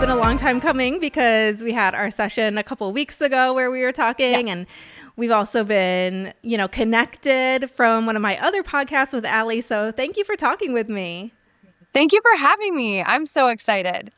been a long time coming because we had our session a couple of weeks ago where we were talking, and we've also been, connected from one of my other podcasts with Allie. So thank you for talking with me. Thank you for having me. I'm so excited.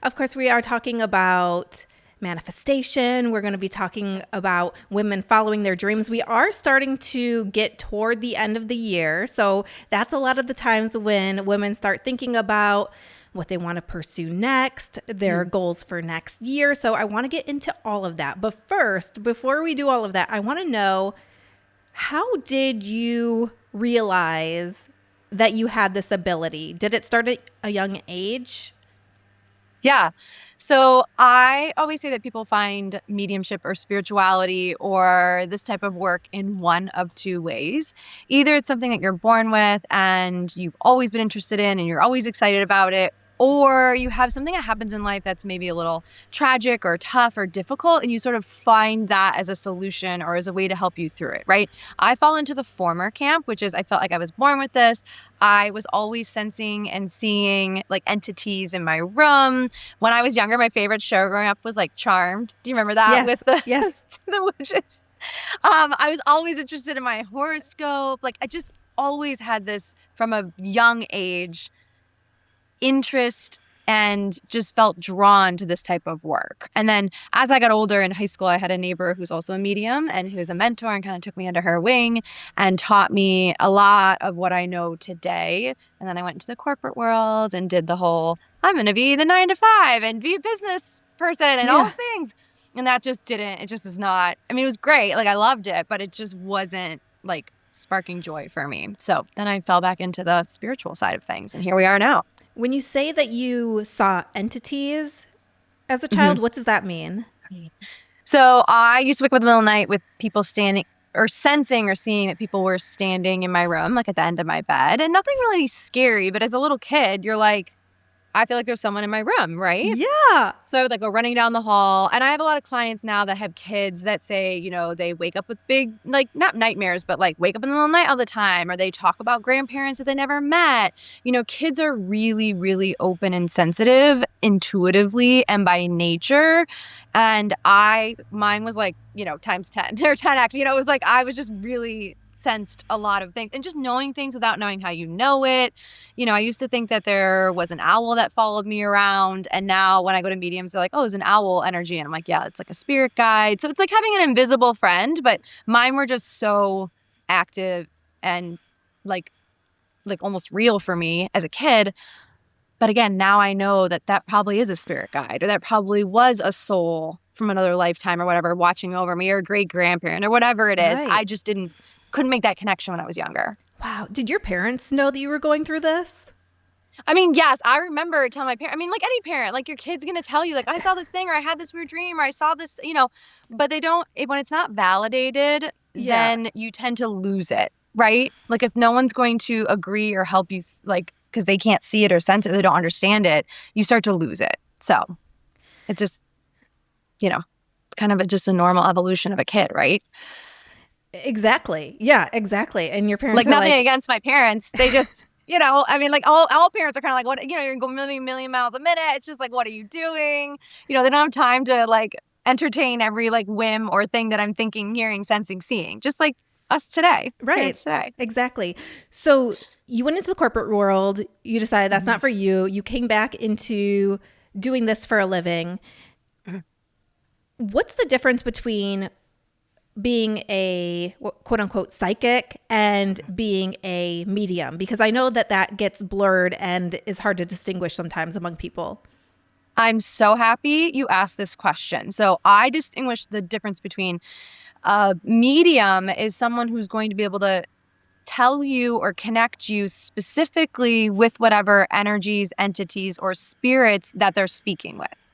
Of course, we are talking about manifestation. We're going to be talking about women following their dreams. We are starting to get toward the end of the year. So that's a lot of the times when women start thinking about what they want to pursue next, their goals for next year. So I want to get into all of that. But first, before we do all of that, I want to know, how did you realize that you had this ability? Did it start at a young age? Yeah. So I always say that people find mediumship or spirituality or this type of work in one of two ways. Either it's something that you're born with and you've always been interested in and you're always excited about it, or you have something that happens in life that's maybe a little tragic or tough or difficult, and you sort of find that as a solution or as a way to help you through it, right? I fall into the former camp, which is I felt like I was born with this. I was always sensing and seeing like entities in my room. When I was younger, my favorite show growing up was like Charmed. Do you remember that? Yes. With the, yes. the witches? I was always interested in my horoscope. Like I just always had this from a young age interest and just felt drawn to this type of work. And then as I got older in high school, I had a neighbor who's also a medium and who's a mentor and kind of took me under her wing and taught me a lot of what I know today. And then I went into the corporate world and did the whole, I'm going to be the 9 to 5 and be a business person and all things. And that just it just is not, I mean, it was great. Like I loved it, but it just wasn't like sparking joy for me. So then I fell back into the spiritual side of things. And here we are now. When you say that you saw entities as a child, what does that mean? So I used to wake up in the middle of the night with people standing or sensing or seeing that people were standing in my room, like at the end of my bed, and nothing really scary. But as a little kid, you're like, I feel like there's someone in my room, right? Yeah. So I would like go running down the hall. And I have a lot of clients now that have kids that say, they wake up with big, like not nightmares, but like wake up in the middle of the night all the time. Or they talk about grandparents that they never met. Kids are really, really open and sensitive intuitively and by nature. And mine was like, times 10 or 10x. It was like I was just really sensed a lot of things and just knowing things without knowing how you know it. I used to think that there was an owl that followed me around. And now when I go to mediums, they're like, oh, there's an owl energy. And I'm like, yeah, it's like a spirit guide. So it's like having an invisible friend, but mine were just so active and like almost real for me as a kid. But again, now I know that probably is a spirit guide, or that probably was a soul from another lifetime or whatever watching over me, or a great grandparent or whatever it is. Right. I just couldn't make that connection when I was younger. Wow. Did your parents know that you were going through this? I mean, yes, I remember telling my parents, like any parent, like your kid's going to tell you like, I saw this thing, or I had this weird dream, or I saw this, but they don't, when it's not validated, then you tend to lose it, right? Like if no one's going to agree or help you, like, because they can't see it or sense it, they don't understand it, you start to lose it. So it's just, kind of just a normal evolution of a kid, right? Exactly. Yeah, exactly. And your parents like are nothing against my parents. They just, like all parents are kind of like, what, you're going a million miles a minute. It's just like, what are you doing? They don't have time to like entertain every like whim or thing that I'm thinking, hearing, sensing, seeing, just like us today. Right. Today. Exactly. So you went into the corporate world. You decided that's not for you. You came back into doing this for a living. What's the difference between being a quote unquote psychic and being a medium? Because I know that gets blurred and is hard to distinguish sometimes among people. I'm so happy you asked this question. So I distinguish the difference between a medium is someone who's going to be able to tell you or connect you specifically with whatever energies, entities, or spirits that they're speaking with.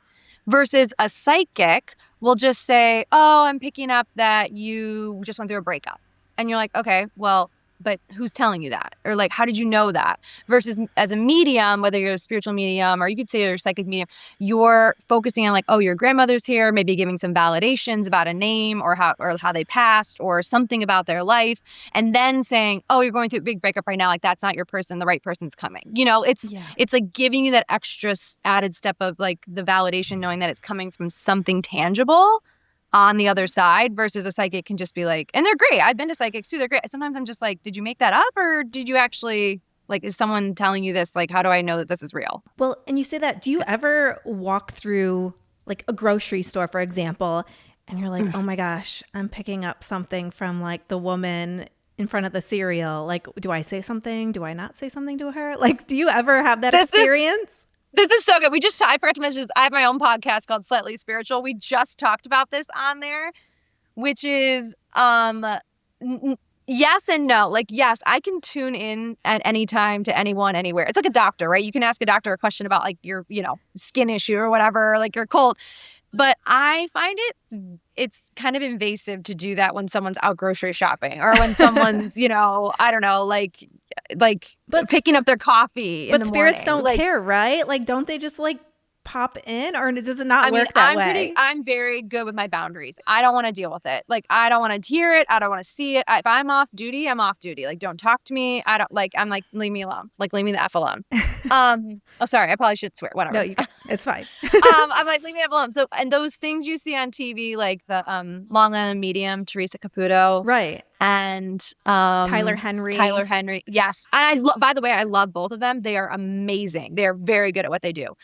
Versus a psychic will just say, oh, I'm picking up that you just went through a breakup. And you're like, okay, well, but who's telling you that? Or like, how did you know that? Versus as a medium, whether you're a spiritual medium or you could say you're a psychic medium, you're focusing on like, oh, your grandmother's here, maybe giving some validations about a name or how they passed or something about their life, and then saying, oh, you're going through a big breakup right now, like that's not your person, the right person's coming. You know, Yeah. it's like giving you that extra added step of like the validation, knowing that it's coming from something tangible on the other side, versus a psychic can just be like, and they're great. I've been to psychics too. They're great. Sometimes I'm just like, did you make that up or did you actually, like, is someone telling you this? Like, how do I know that this is real? Well, and you say that, do you ever walk through like a grocery store, for example, and you're like, oh my gosh, I'm picking up something from like the woman in front of the cereal. Like, do I say something? Do I not say something to her? Like, do you ever have that experience? This is so good. I forgot to mention this. I have my own podcast called Slightly Spiritual. We just talked about this on there, which is yes and no. Like, yes, I can tune in at any time to anyone, anywhere. It's like a doctor, right? You can ask a doctor a question about like your, skin issue or whatever, like your cold. But I find it's kind of invasive to do that when someone's out grocery shopping or when someone's, I don't know, like But picking up their coffee in but the spirits morning. don't care, right? Like, don't they just like pop in, or does it not work that way? I'm very good with my boundaries. I don't want to deal with it. Like, I don't want to hear it. I don't want to see it. If I'm off duty, I'm off duty. Like, don't talk to me. I'm like, leave me alone. Like, leave me the F alone. Oh, sorry. I probably should swear. Whatever. No, it's fine. I'm like, leave me alone. So, and those things you see on TV, like the Long Island medium, Teresa Caputo. Right. And Tyler Henry. Yes. And by the way, I love both of them. They are amazing. They are very good at what they do.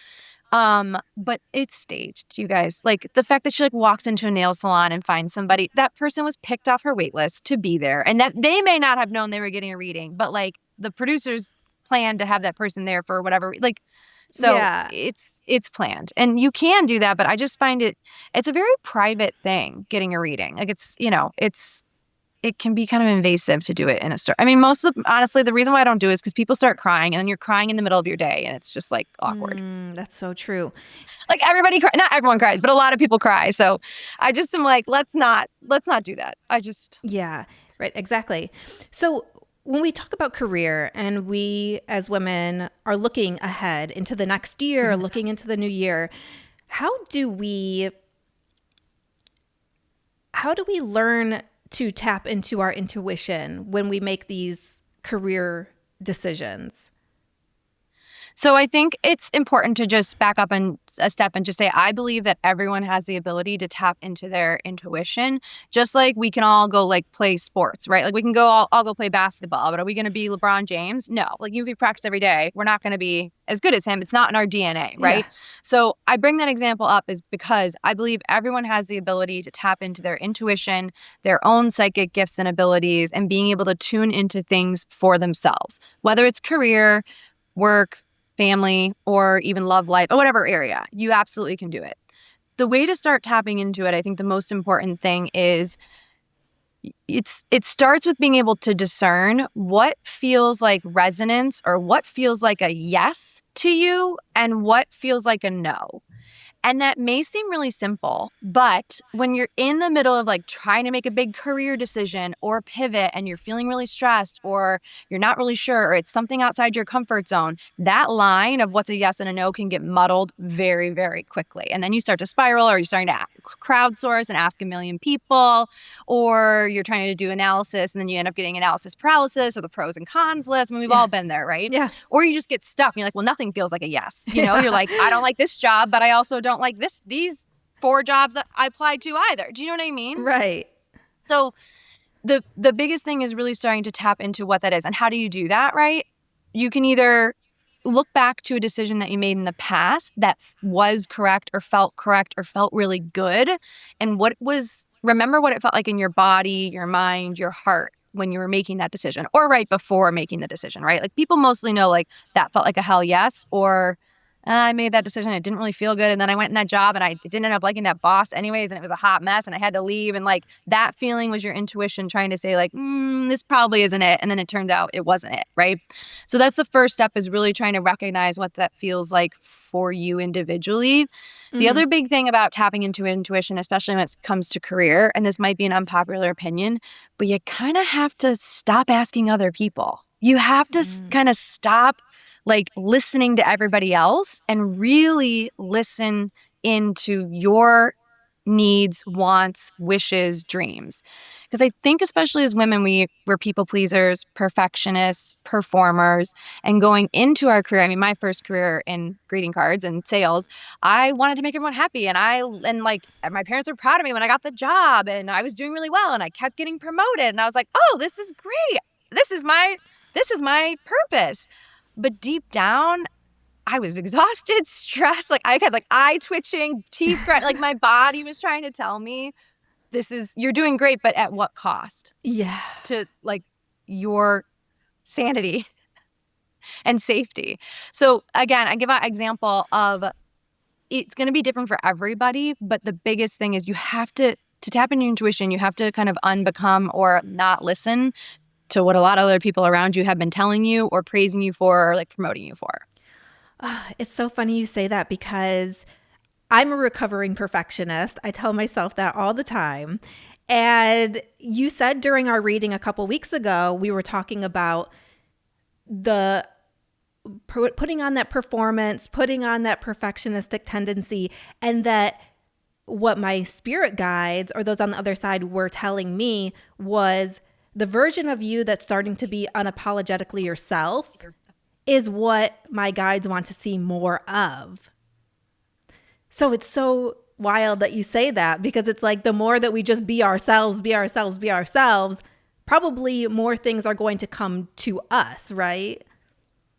But it's staged, you guys. Like the fact that she like walks into a nail salon and finds somebody, that person was picked off her wait list to be there. And that they may not have known they were getting a reading, but like the producers planned to have that person there for whatever, like, so Yeah. it's planned. And you can do that, but I just find it's a very private thing, getting a reading. Like it can be kind of invasive to do it in a store. I mean, honestly, the reason why I don't do it is because people start crying and then you're crying in the middle of your day and it's just like awkward. That's so true. Like not everyone cries, but a lot of people cry. So I just am like, let's not do that. Yeah, right. Exactly. So when we talk about career and we as women are looking ahead into the next year, looking into the new year, how do we learn to tap into our intuition when we make these career decisions? So I think it's important to just back up a step and just say, I believe that everyone has the ability to tap into their intuition, just like we can all go like play sports, right? Like we can go all go play basketball, but are we going to be LeBron James? No. Like we practice every day. We're not going to be as good as him. It's not in our DNA, right? Yeah. So I bring that example up is because I believe everyone has the ability to tap into their intuition, their own psychic gifts and abilities, and being able to tune into things for themselves, whether it's career, work, family, or even love life, or whatever area. You absolutely can do it. The way to start tapping into it, I think the most important thing is it starts with being able to discern what feels like resonance or what feels like a yes to you and what feels like a no. And that may seem really simple, but when you're in the middle of like trying to make a big career decision or pivot and you're feeling really stressed or you're not really sure or it's something outside your comfort zone, that line of what's a yes and a no can get muddled very, very quickly. And then you start to spiral, or you're starting to crowdsource and ask a million people, or you're trying to do analysis and then you end up getting analysis paralysis or the pros and cons list. I mean, we've all been there, right? Yeah. Or you just get stuck and you're like, well, nothing feels like a yes. You're like, I don't like this job, but I also don't like these 4 jobs that I applied to either. Do you know what I mean? Right. So the biggest thing is really starting to tap into what that is. And how do you do that, right? You can either look back to a decision that you made in the past that was correct or felt really good. And remember what it felt like in your body, your mind, your heart when you were making that decision, or right before making the decision, right? Like people mostly know like that felt like a hell yes, or I made that decision. It didn't really feel good. And then I went in that job and I didn't end up liking that boss anyways. And it was a hot mess and I had to leave. And like that feeling was your intuition trying to say like, this probably isn't it. And then it turned out it wasn't it. Right. So that's the first step, is really trying to recognize what that feels like for you individually. The Mm-hmm. other big thing about tapping into intuition, especially when it comes to career, and this might be an unpopular opinion, but you kind of have to stop asking other people. You have to kind of stop like listening to everybody else and really listen into your needs, wants, wishes, dreams. Because I think especially as women, we're people pleasers, perfectionists, performers, and going into our career. I mean, my first career in greeting cards and sales, I wanted to make everyone happy, and like my parents were proud of me when I got the job, and I was doing really well, and I kept getting promoted, and I was like, oh, this is great. This is my purpose. But deep down, I was exhausted, stressed. Like I had like eye twitching, teeth grind. Like my body was trying to tell me, you're doing great, but at what cost Yeah. to like your sanity and safety? So again, I give an example of, it's going to be different for everybody, but the biggest thing is you have to tap into your intuition. You have to kind of unbecome or not listen to what a lot of other people around you have been telling you or praising you for or like promoting you for. It's so funny you say that because I'm a recovering perfectionist. I tell myself that all the time. And you said during our reading a couple weeks ago, we were talking about the putting on that performance, putting on that perfectionistic tendency, and that what my spirit guides or those on the other side were telling me was the version of you that's starting to be unapologetically yourself is what my guides want to see more of. So it's so wild that you say that, because it's like the more that we just be ourselves, be ourselves, be ourselves, probably more things are going to come to us, right?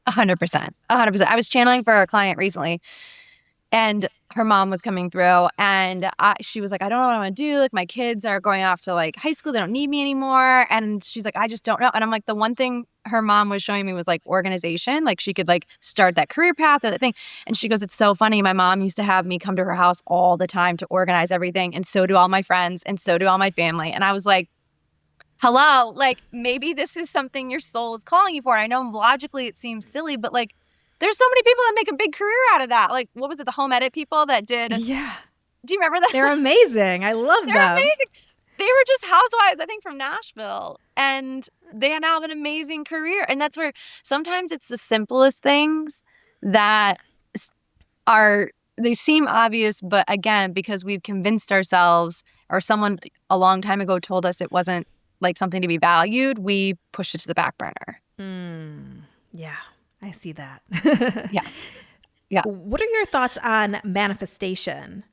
100%. 100%. I was channeling for a client recently, and her mom was coming through, and she was like, I don't know what I want to do. Like, my kids are going off to like high school. They don't need me anymore. And she's like, I just don't know. And I'm like, the one thing her mom was showing me was like organization. Like, she could like start that career path or that thing. And she goes, it's so funny. My mom used to have me come to her house all the time to organize everything. And so do all my friends. And so do all my family. And I was like, hello, like maybe this is something your soul is calling you for. I know logically it seems silly, but like there's so many people that make a big career out of that. Like, what was it, the home edit people that did? Yeah. Do you remember that? They're amazing. I love They're them. amazing. They were just housewives, I think, from Nashville. And they now have an amazing career. And that's where sometimes it's the simplest things that they seem obvious, but again, because we've convinced ourselves, or someone a long time ago told us it wasn't like something to be valued, we push it to the back burner. Yeah, I see that. Yeah. Yeah. What are your thoughts on manifestation?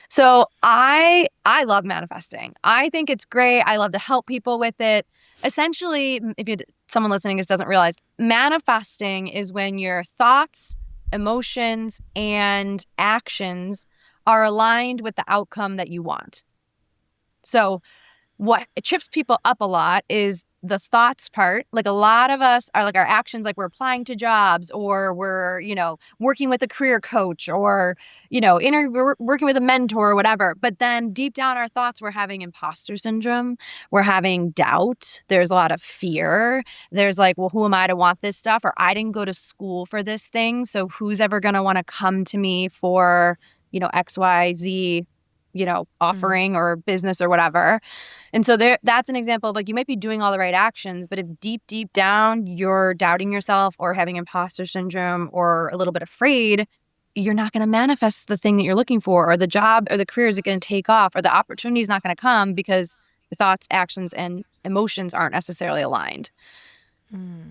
So I love manifesting. I think it's great. I love to help people with it. Essentially, if someone listening doesn't realize, manifesting is when your thoughts, emotions, and actions are aligned with the outcome that you want. So what trips people up a lot is the thoughts part. Like, a lot of us are like, our actions, like we're applying to jobs, or we're, working with a career coach, or, we're working with a mentor or whatever. But then deep down, our thoughts, we're having imposter syndrome. We're having doubt. There's a lot of fear. There's like, well, who am I to want this stuff? Or I didn't go to school for this thing. So who's ever going to want to come to me for, X, Y, Z, offering or business or whatever. And so that's an example of like, you might be doing all the right actions, but if deep down you're doubting yourself or having imposter syndrome or a little bit afraid, you're not going to manifest the thing that you're looking for, or the job or the career isn't going to take off, or the opportunity is not going to come because your thoughts, actions, and emotions aren't necessarily aligned.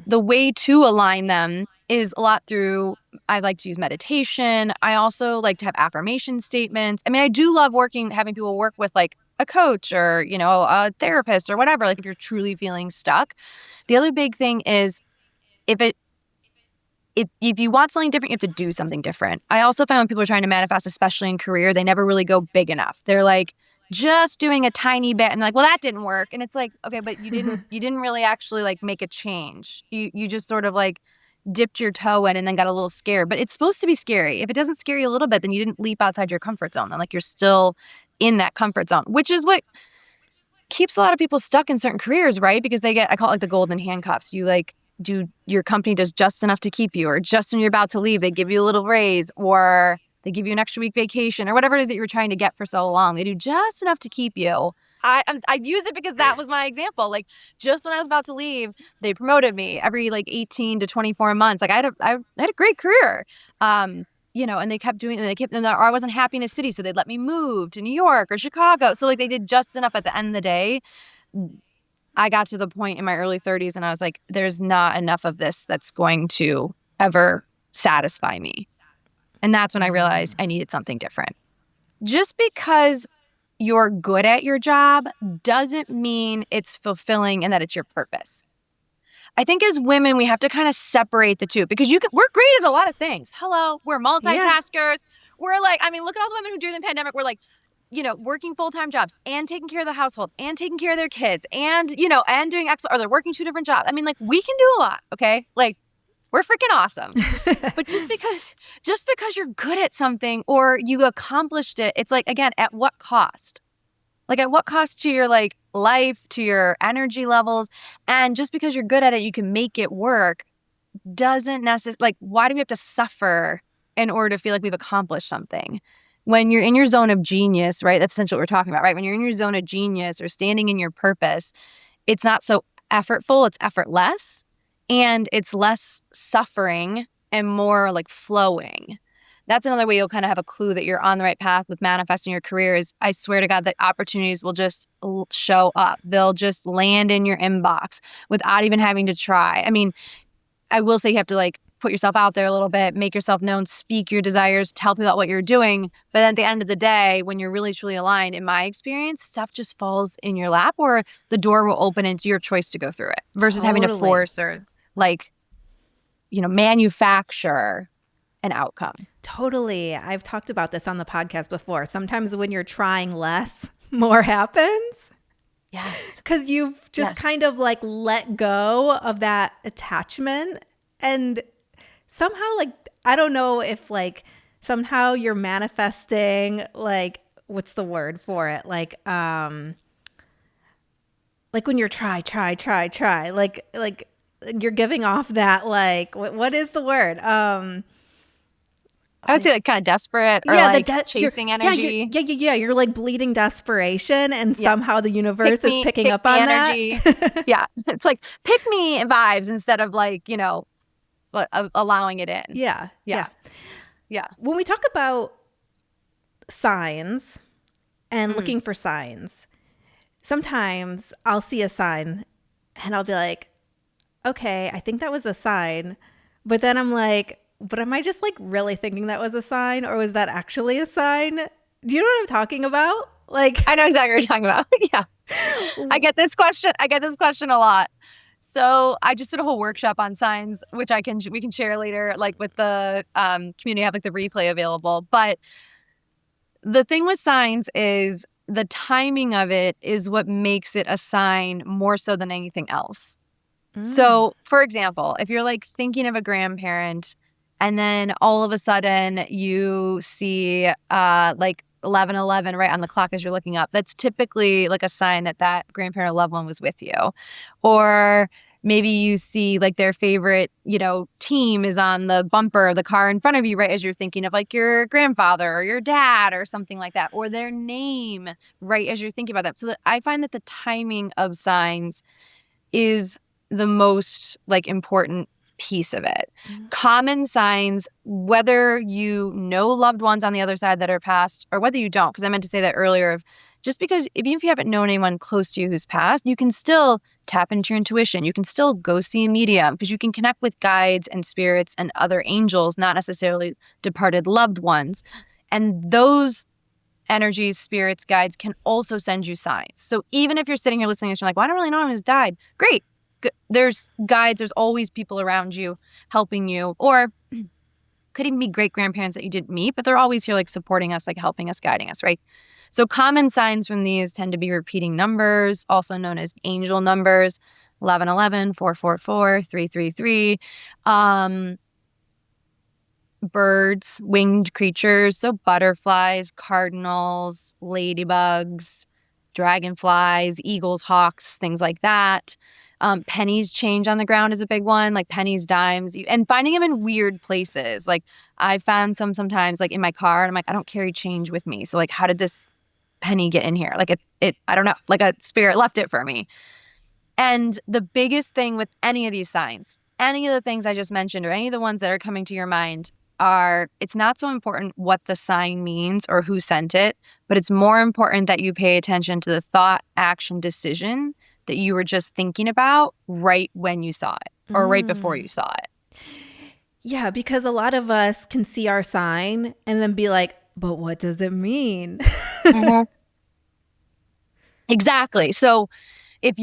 The way to align them is a lot through, I like to use meditation. I also like to have affirmation statements. I mean, I do love having people work with like a coach or, a therapist or whatever, like if you're truly feeling stuck. The other big thing is, if you want something different, you have to do something different. I also find when people are trying to manifest, especially in career, they never really go big enough. They're like just doing a tiny bit and like, well, that didn't work. And it's like, okay, but you didn't really actually like make a change. You just sort of like dipped your toe in and then got a little scared. But it's supposed to be scary. If it doesn't scare you a little bit, then you didn't leap outside your comfort zone. Then like you're still in that comfort zone, which is what keeps a lot of people stuck in certain careers, right? Because they get, I call it like the golden handcuffs. You like your company does just enough to keep you, or just when you're about to leave, they give you a little raise, or they give you an extra week vacation, or whatever it is that you're trying to get for so long. They do just enough to keep you. I use it because that was my example. Like just when I was about to leave, they promoted me every like 18 to 24 months. Like I had a great career. And they kept doing it. Or I wasn't happy in a city, so they'd let me move to New York or Chicago. So like they did just enough at the end of the day. I got to the point in my early 30s and I was like, there's not enough of this that's going to ever satisfy me. And that's when I realized I needed something different. Just because you're good at your job doesn't mean it's fulfilling and that it's your purpose. I think as women, we have to kind of separate the two because we're great at a lot of things. Hello, we're multitaskers. Yeah. We're like, look at all the women who during the pandemic were like, working full-time jobs and taking care of the household and taking care of their kids and, and doing or they're working 2 different jobs. We can do a lot, okay? Like, we're freaking awesome. But just because you're good at something or you accomplished it, it's like, again, at what cost? Like, at what cost to your, like, life, to your energy levels? And just because you're good at it, you can make it work doesn't necessarily, like, why do we have to suffer in order to feel like we've accomplished something? When you're in your zone of genius, right? That's essentially what we're talking about, right? When you're in your zone of genius or standing in your purpose, it's not so effortful, it's effortless, and it's less suffering and more like flowing. That's another way you'll kind of have a clue that you're on the right path with manifesting your career is I swear to God that opportunities will just show up. They'll just land in your inbox without even having to try. I will say you have to like put yourself out there a little bit, make yourself known, speak your desires, tell people about what you're doing. But at the end of the day, when you're really truly aligned, in my experience, stuff just falls in your lap or the door will open and it's your choice to go through it versus having to force or manufacture an outcome. Totally. I've talked about this on the podcast before. Sometimes when you're trying less, more happens. Yes. Because you've just kind of like let go of that attachment and somehow I don't know if somehow you're manifesting what's the word for it? Like when you're try, you're giving off that what is the word? I would say kind of desperate or chasing energy. Yeah. You're like bleeding desperation and somehow the universe is picking up on energy. That. Yeah. It's like pick me vibes instead of allowing it in. Yeah. When we talk about signs and looking for signs, sometimes I'll see a sign and I'll be like, okay, I think that was a sign. But then I'm like, but am I just really thinking that was a sign or was that actually a sign? Do you know what I'm talking about? I know exactly what you're talking about. Yeah. I get this question a lot. So I just did a whole workshop on signs, which we can share later, with the community. I have the replay available. But the thing with signs is the timing of it is what makes it a sign more so than anything else. So, for example, if you're thinking of a grandparent and then all of a sudden you see 11:11 right on the clock as you're looking up, that's typically a sign that grandparent or loved one was with you. Or maybe you see their favorite, team is on the bumper of the car in front of you right as you're thinking of your grandfather or your dad or something like that, or their name right as you're thinking about that. So I find that the timing of signs is the most important piece of it. Common signs, whether you know loved ones on the other side that are passed or whether you don't, because I meant to say that earlier, just because even if you haven't known anyone close to you who's passed, you can still tap into your intuition. You can still go see a medium because you can connect with guides and spirits and other angels, not necessarily departed loved ones. And those energies, spirits, guides can also send you signs. So even if you're sitting here listening and you're like, well, I don't really know anyone who's died. Great. There's guides, there's always people around you helping you, or could even be great grandparents that you didn't meet, but they're always here supporting us, helping us, guiding us, right? So common signs from these tend to be repeating numbers, also known as angel numbers. 1111, 444, 333. Birds, winged creatures, so butterflies, cardinals, ladybugs, dragonflies, eagles, hawks, things like that. Pennies change on the ground is a big one, like pennies, dimes, and finding them in weird places. Like I found some sometimes like in my car, and I'm like, I don't carry change with me. So like, how did this penny get in here? Like I don't know, like a spirit left it for me. And the biggest thing with any of these signs, any of the things I just mentioned, or any of the ones that are coming to your mind, are it's not so important what the sign means or who sent it, but it's more important that you pay attention to the thought, action, decision that you were just thinking about right when you saw it or right before you saw it. Yeah, because a lot of us can see our sign and then be like, but what does it mean? Mm-hmm. Exactly. So if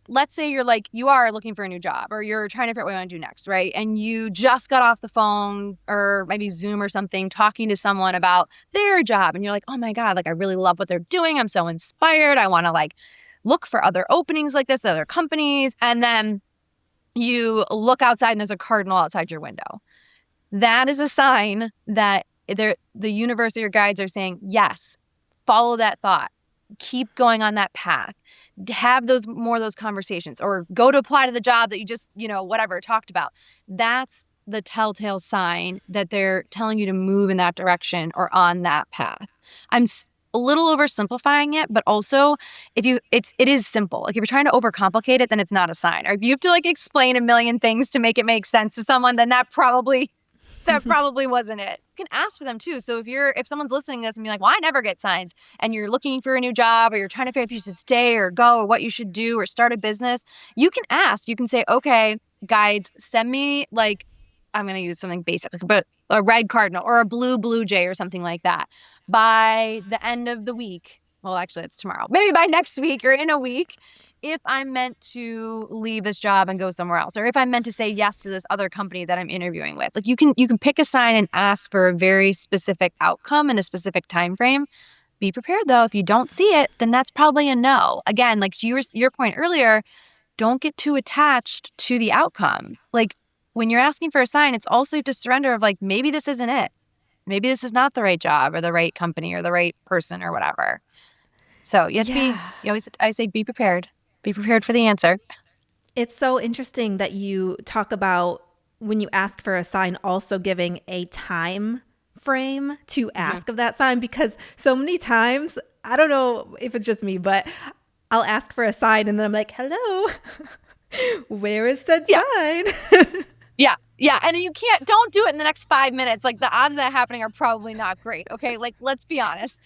let's say you are looking for a new job or you're trying to figure out what you want to do next, right? And you just got off the phone or maybe Zoom or something talking to someone about their job and you're like, oh my God, like I really love what they're doing. I'm so inspired. I want to like look for other openings like this at other companies. And then you look outside and there's a cardinal outside your window. That is a sign that the universe or your guides are saying, yes, follow that thought. Keep going on that path. Have more of those conversations or go to apply to the job that you just, whatever, talked about. That's the telltale sign that they're telling you to move in that direction or on that path. I'm a little oversimplifying it, but also it is simple. Like if you're trying to overcomplicate it, then it's not a sign. Or if you have to like explain a million things to make it make sense to someone, then that probably wasn't it. You can ask for them too. So if someone's listening to this and be like, well, I never get signs, and you're looking for a new job or you're trying to figure out if you should stay or go or what you should do or start a business, you can ask. You can say, okay, guides, send me like, I'm going to use something basic, but a red cardinal or a blue jay or something like that by the end of the week. Well, actually, it's tomorrow. Maybe by next week or in a week. If I'm meant to leave this job and go somewhere else, or if I'm meant to say yes to this other company that I'm interviewing with, like you can pick a sign and ask for a very specific outcome in a specific time frame. Be prepared though. If you don't see it, then that's probably a no. Again, like to your point earlier, don't get too attached to the outcome. Like when you're asking for a sign, it's also to surrender of like, maybe this isn't it. Maybe this is not the right job or the right company or the right person or whatever. So you have to I say be prepared. Be prepared for the answer. It's so interesting that you talk about when you ask for a sign, also giving a time frame to ask of that sign, because so many times, I don't know if it's just me, but I'll ask for a sign and then I'm like, hello, where is that sign? Yeah. And don't do it in the next 5 minutes. Like the odds of that happening are probably not great. Okay. Like, let's be honest.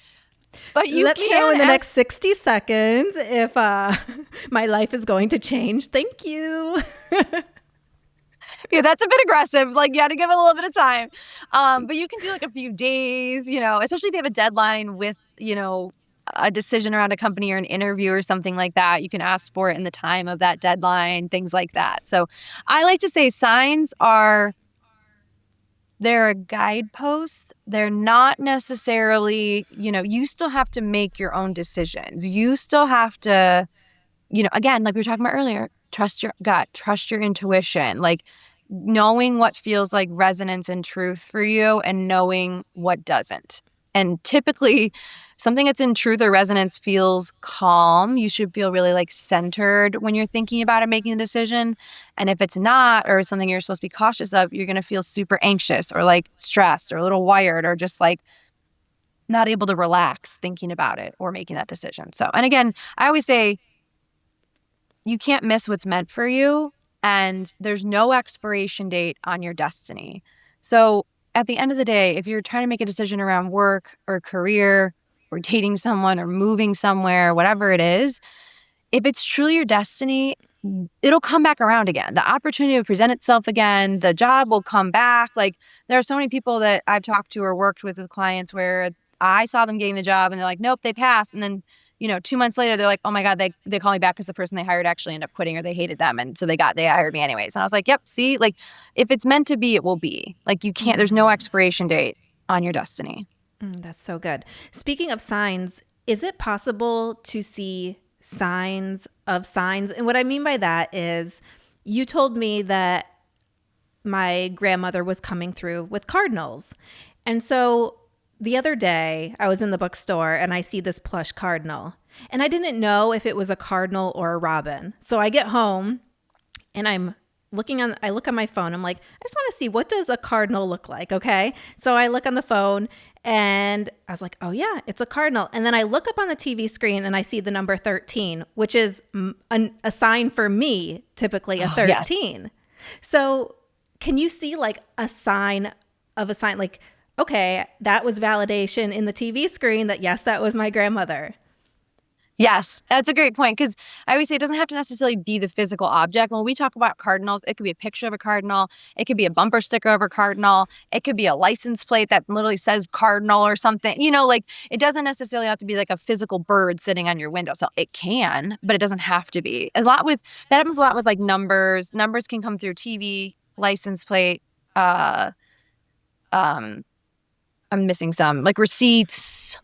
But let me know in the next 60 seconds if my life is going to change. Thank you. Yeah, that's a bit aggressive. Like you had to give it a little bit of time. But you can do like a few days, especially if you have a deadline with, a decision around a company or an interview or something like that. You can ask for it in the time of that deadline, things like that. So I like to say they're a guidepost. They're not necessarily, you still have to make your own decisions. You still have to, again, like we were talking about earlier, trust your gut, trust your intuition, like knowing what feels like resonance and truth for you and knowing what doesn't. And typically something that's in truth or resonance feels calm. You should feel really like centered when you're thinking about it, making a decision. And if it's not, or something you're supposed to be cautious of, you're going to feel super anxious or like stressed or a little wired or just like not able to relax thinking about it or making that decision. So, and again, I always say you can't miss what's meant for you, and there's no expiration date on your destiny. So at the end of the day, if you're trying to make a decision around work or career or dating someone or moving somewhere, whatever it is, if it's truly your destiny, it'll come back around again. The opportunity will present itself again. The job will come back. Like there are so many people that I've talked to or worked with clients where I saw them getting the job and they're like, nope, they passed. And then 2 months later, they're like, oh my God, they call me back because the person they hired actually ended up quitting or they hated them. And so they hired me anyways. And I was like, yep, see, like if it's meant to be, it will be. Like you can't, there's no expiration date on your destiny. That's so good. Speaking of signs, is it possible to see signs of signs. And what I mean by that is you told me that my grandmother was coming through with cardinals. And so the other day, I was in the bookstore and I see this plush cardinal. And I didn't know if it was a cardinal or a robin. So I get home and I look on my phone. I'm like, I just want to see, what does a cardinal look like? Okay. So I look on the phone and I was like, oh yeah, it's a cardinal. And then I look up on the TV screen and I see the number 13, which is a sign for me, typically a Oh, yes. 13. So can you see like a sign of a sign? Like, okay, that was validation in the TV screen that yes, that was my grandmother. Yes, that's a great point because I always say it doesn't have to necessarily be the physical object. When we talk about cardinals, it could be a picture of a cardinal, it could be a bumper sticker of a cardinal, it could be a license plate that literally says cardinal or something. Like it doesn't necessarily have to be like a physical bird sitting on your window. So it can, but it doesn't have to be. That happens a lot with like numbers. Numbers can come through TV, license plate, uh, um, I'm missing some like receipts,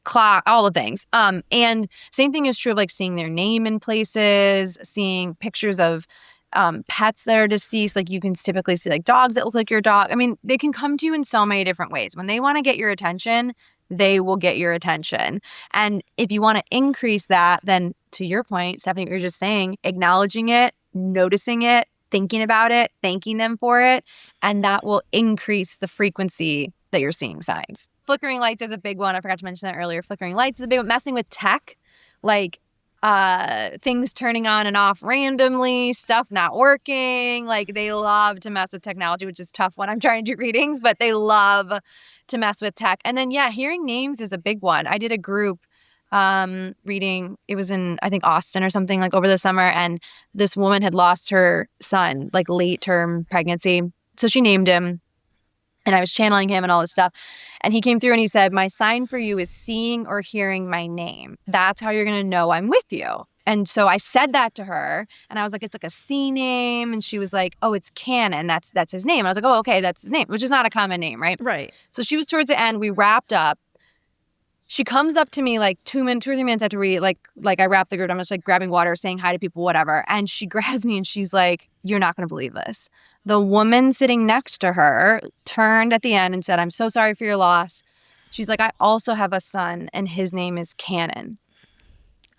clock, all the things. And same thing is true of like seeing their name in places, seeing pictures of pets that are deceased. Like you can typically see like dogs that look like your dog. I mean, they can come to you in so many different ways. When they want to get your attention, they will get your attention. And if you want to increase that, then to your point, Stephanie, what you're just saying, acknowledging it, noticing it, thinking about it, thanking them for it, and that will increase the frequency that you're seeing signs. Flickering lights is a big one. I forgot to mention that earlier. Flickering lights is a big one. Messing with tech, like things turning on and off randomly, stuff not working. Like they love to mess with technology, which is tough when I'm trying to do readings, but they love to mess with tech. And then, yeah, hearing names is a big one. I did a group reading. It was in, I think, Austin or something like over the summer. And this woman had lost her son, like late term pregnancy. So she named him. And I was channeling him and all this stuff. And he came through and he said, my sign for you is seeing or hearing my name. That's how you're going to know I'm with you. And so I said that to her and I was like, it's like a C name. And she was like, oh, it's Canon. That's his name. I was like, oh, okay, that's his name, which is not a common name, right? Right. So she was towards the end. We wrapped up. She comes up to me like 2 or 3 minutes after we like I wrapped the group. I'm just like grabbing water, saying hi to people, whatever. And she grabs me and she's like, you're not going to believe this. The woman sitting next to her turned at the end and said, I'm so sorry for your loss. She's like, I also have a son and his name is Cannon.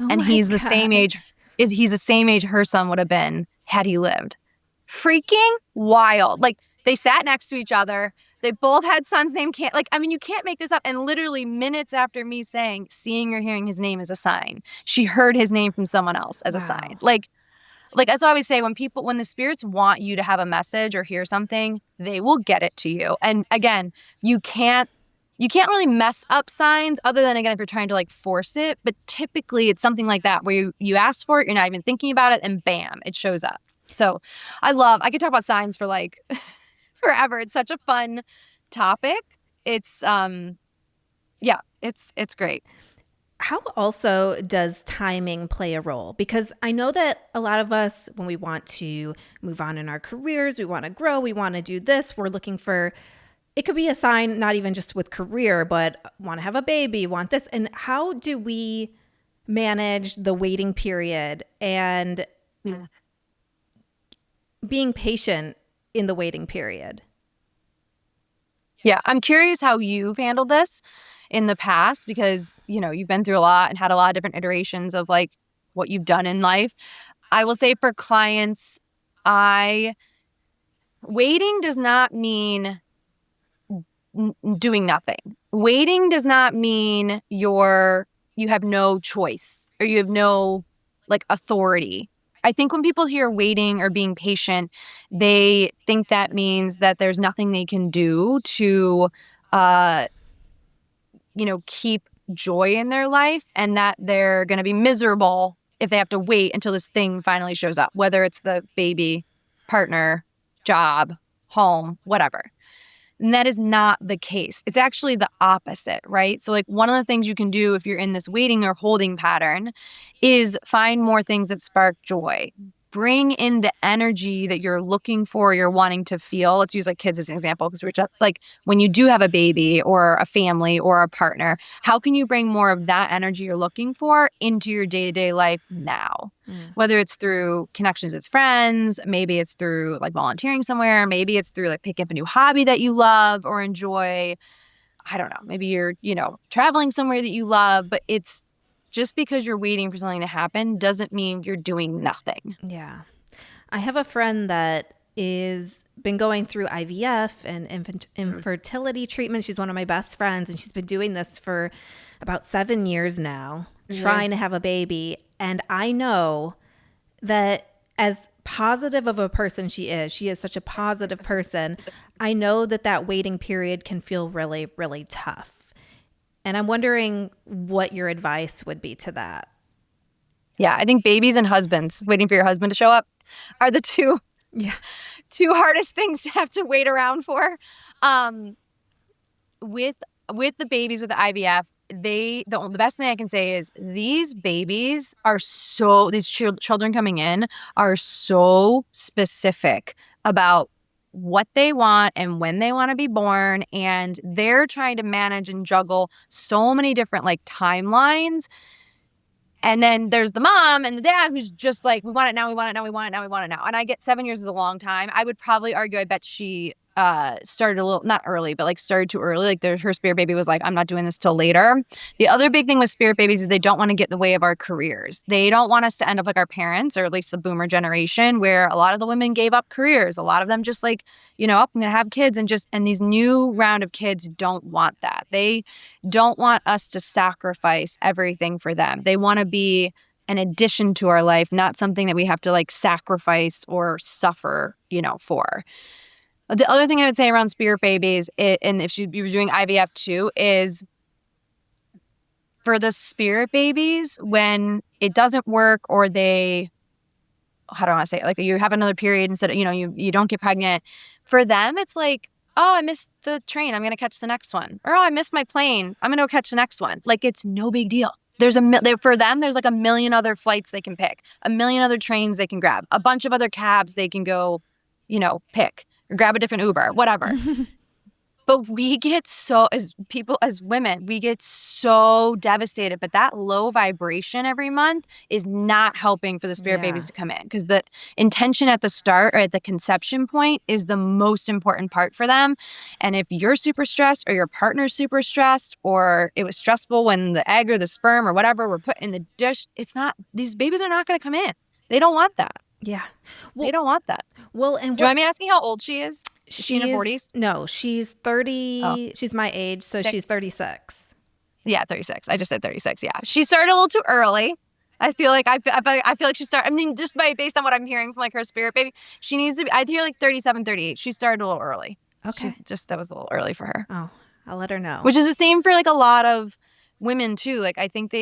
Oh And my he's the same age. gosh. He's the same age her son would have been had he lived. Freaking wild. Like they sat next to each other. They both had sons named Can. Like, I mean, you can't make this up. And literally minutes after me saying, seeing or hearing his name is a sign, she heard his name from someone else as a sign. Wow. Like that's what I always say, when the spirits want you to have a message or hear something, they will get it to you. And again, you can't really mess up signs other than, again, if you're trying to like force it. But typically it's something like that where you ask for it, you're not even thinking about it, and bam, it shows up. So I could talk about signs for like forever. It's such a fun topic. It's yeah, it's great. How also does timing play a role? Because I know that a lot of us, when we want to move on in our careers, we want to grow, we want to do this, we're looking for, it could be a sign, not even just with career, but want to have a baby, want this. And how do we manage the waiting period and Yeah. being patient in the waiting period? Yeah, I'm curious how you've handled this in the past because, you've been through a lot and had a lot of different iterations of like what you've done in life. I will say for clients, waiting does not mean doing nothing. Waiting does not mean you have no choice or you have no like authority. I think when people hear waiting or being patient, they think that means that there's nothing they can do to, keep joy in their life and that they're going to be miserable if they have to wait until this thing finally shows up, whether it's the baby, partner, job, home, whatever. And that is not the case. It's actually the opposite, right? So like one of the things you can do if you're in this waiting or holding pattern is find more things that spark joy. bring in the energy that you're looking for, you're wanting to feel. Let's use like kids as an example, because we're just like, when you do have a baby or a family or a partner, how can you bring more of that energy you're looking for into your day-to-day life now? Whether it's through connections with friends, maybe it's through like volunteering somewhere, maybe it's through like picking up a new hobby that you love or enjoy. I don't know, maybe you're, traveling somewhere that you love, but it's just because you're waiting for something to happen doesn't mean you're doing nothing. Yeah. I have a friend that is been going through IVF and infertility treatment. She's one of my best friends, and she's been doing this for about 7 years now, trying to have a baby. And I know that as positive of a person she is such a positive person. I know that waiting period can feel really, really tough. And I'm wondering what your advice would be to that. Yeah, I think babies and husbands, waiting for your husband to show up, are the two hardest things to have to wait around for. With the babies with the IVF, the best thing I can say is these babies are these children coming in are so specific about what they want and when they want to be born, and they're trying to manage and juggle so many different like timelines. And then there's the mom and the dad who's just like, we want it now, we want it now, we want it now, we want it now. And I get 7 years is a long time. I would probably argue, I bet she started a little, not early, but like started too early. Like her spirit baby was like, I'm not doing this till later. The other big thing with spirit babies is they don't want to get in the way of our careers. They don't want us to end up like our parents, or at least the boomer generation, where a lot of the women gave up careers. A lot of them just like, I'm going to have kids, and these new round of kids don't want that. They don't want us to sacrifice everything for them. They want to be an addition to our life, not something that we have to like sacrifice or suffer, for. The other thing I would say around spirit babies, and if you were doing IVF too, is for the spirit babies, when it doesn't work, or they, how do I want to say it? Like you have another period instead of, you don't get pregnant. For them, it's like, oh, I missed the train, I'm going to catch the next one. Or, oh, I missed my plane, I'm going to go catch the next one. Like, it's no big deal. For them, there's like a million other flights they can pick, a million other trains they can grab, a bunch of other cabs they can go, pick. Or grab a different Uber, whatever. But we get as women, we get so devastated. But that low vibration every month is not helping for the spirit babies to come in, because the intention at the start, or at the conception point, is the most important part for them. And if you're super stressed, or your partner's super stressed, or it was stressful when the egg or the sperm or whatever were put in the dish, these babies are not going to come in. They don't want that. Yeah. Well, they don't want that. Well, and do you mind me asking how old she is? Is she in her 40s? No, she's 30. Oh. She's my age, so she's 36. Yeah, 36. I just said 36. Yeah, she started a little too early. I feel like she started. I mean, just based on what I'm hearing from like her spirit baby, she needs to be. I'd hear like 37, 38. She started a little early. Okay, that was a little early for her. Oh, I'll let her know. Which is the same for like a lot of women too. Like I think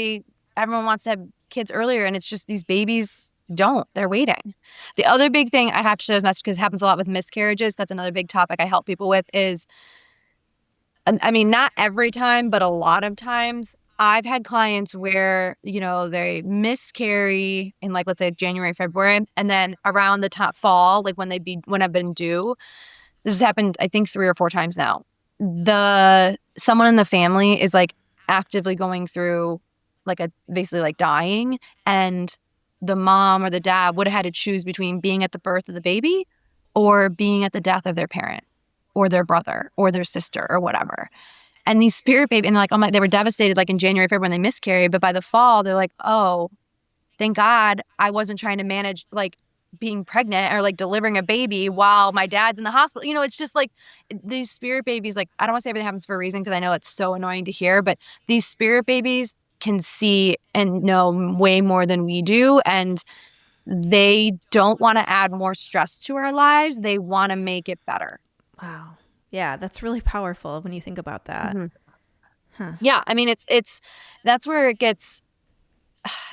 everyone wants to have kids earlier, and it's just these babies don't. They're waiting. The other big thing I have to share this message, because it happens a lot with miscarriages, that's another big topic I help people with, is, I mean, not every time, but a lot of times, I've had clients where, they miscarry in like, let's say January, February, and then around the fall, like when I've been due, this has happened, I think 3 or 4 times now. Someone in the family is like actively going through like basically like dying, and the mom or the dad would have had to choose between being at the birth of the baby or being at the death of their parent or their brother or their sister or whatever. And these spirit babies, and like, oh my, they were devastated like in January, February when they miscarried. But by the fall, they're like, oh, thank God I wasn't trying to manage like being pregnant or like delivering a baby while my dad's in the hospital. It's just like these spirit babies, like, I don't want to say everything happens for a reason, because I know it's so annoying to hear, but these spirit babies can see and know way more than we do, and they don't want to add more stress to our lives. They want to make it better. Wow. Yeah, that's really powerful when you think about that. Mm-hmm. Huh. Yeah, I mean, that's where it gets,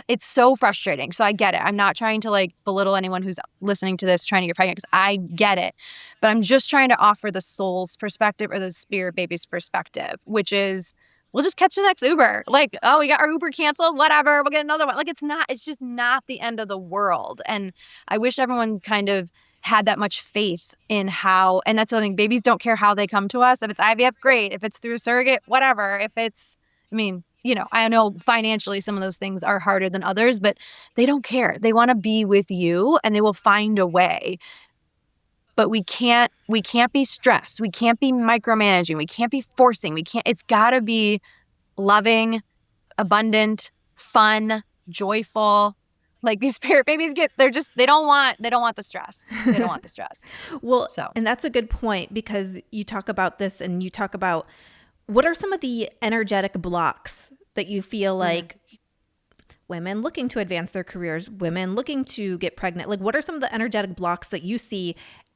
it's so frustrating. So I get it. I'm not trying to like belittle anyone who's listening to this trying to get pregnant, because I get it. But I'm just trying to offer the soul's perspective, or the spirit baby's perspective, which is, we'll just catch the next Uber. Like, oh, we got our Uber canceled, whatever, we'll get another one. Like, it's just not the end of the world. And I wish everyone kind of had that much faith in how, and that's the thing, babies don't care how they come to us. If it's IVF, great. If it's through a surrogate, whatever. If it's, I mean, I know financially some of those things are harder than others, but they don't care. They want to be with you and they will find a way. But we can't be stressed. We can't be micromanaging. We can't be forcing. It's got to be loving, abundant, fun, joyful. Like these spirit babies they don't want the stress. They don't want the stress. Well, and that's a good point, because you talk about this and you talk about what are some of the energetic blocks that you feel like women looking to advance their careers, women looking to get pregnant, like what are some of the energetic blocks that you see?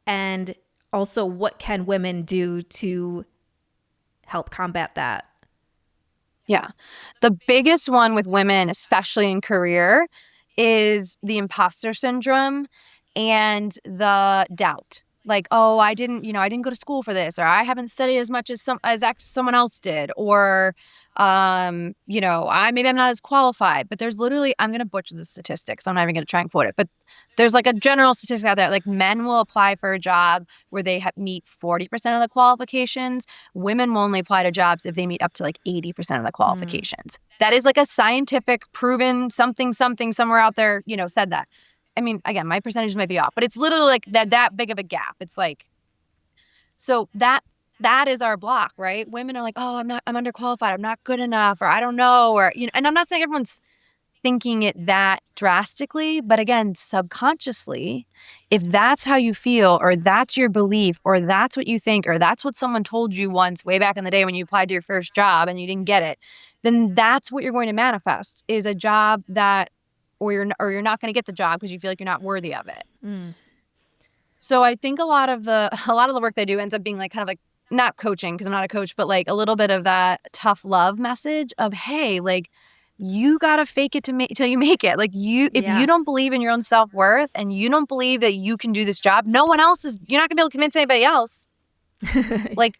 And also, what can women do to help combat that? Yeah. The biggest one with women, especially in career, is the imposter syndrome and the doubt. Like, oh, I didn't go to school for this, or I haven't studied as much as someone else did, or maybe I'm not as qualified. But there's literally, I'm going to butcher the statistics. I'm not even going to try and quote it, but there's like a general statistic out there. Like men will apply for a job where they meet 40% of the qualifications. Women will only apply to jobs if they meet up to like 80% of the qualifications. That is like a scientific proven something somewhere out there, said that. I mean, again, my percentages might be off, but it's literally like that big of a gap. It's like, so that is our block, right? Women are like, oh, I'm underqualified. I'm not good enough, or I don't know, or, and I'm not saying everyone's thinking it that drastically, but again, subconsciously, if that's how you feel, or that's your belief, or that's what you think, or that's what someone told you once way back in the day when you applied to your first job and you didn't get it, then that's what you're going to manifest, is a job that, or you're not going to get the job because you feel like you're not worthy of it. So I think a lot of the work they do ends up being like kind of like, not coaching because I'm not a coach, but like a little bit of that tough love message of, hey, like you got to fake it till you make it. Like if you don't believe in your own self-worth and you don't believe that you can do this job, you're not gonna be able to convince anybody else. Like,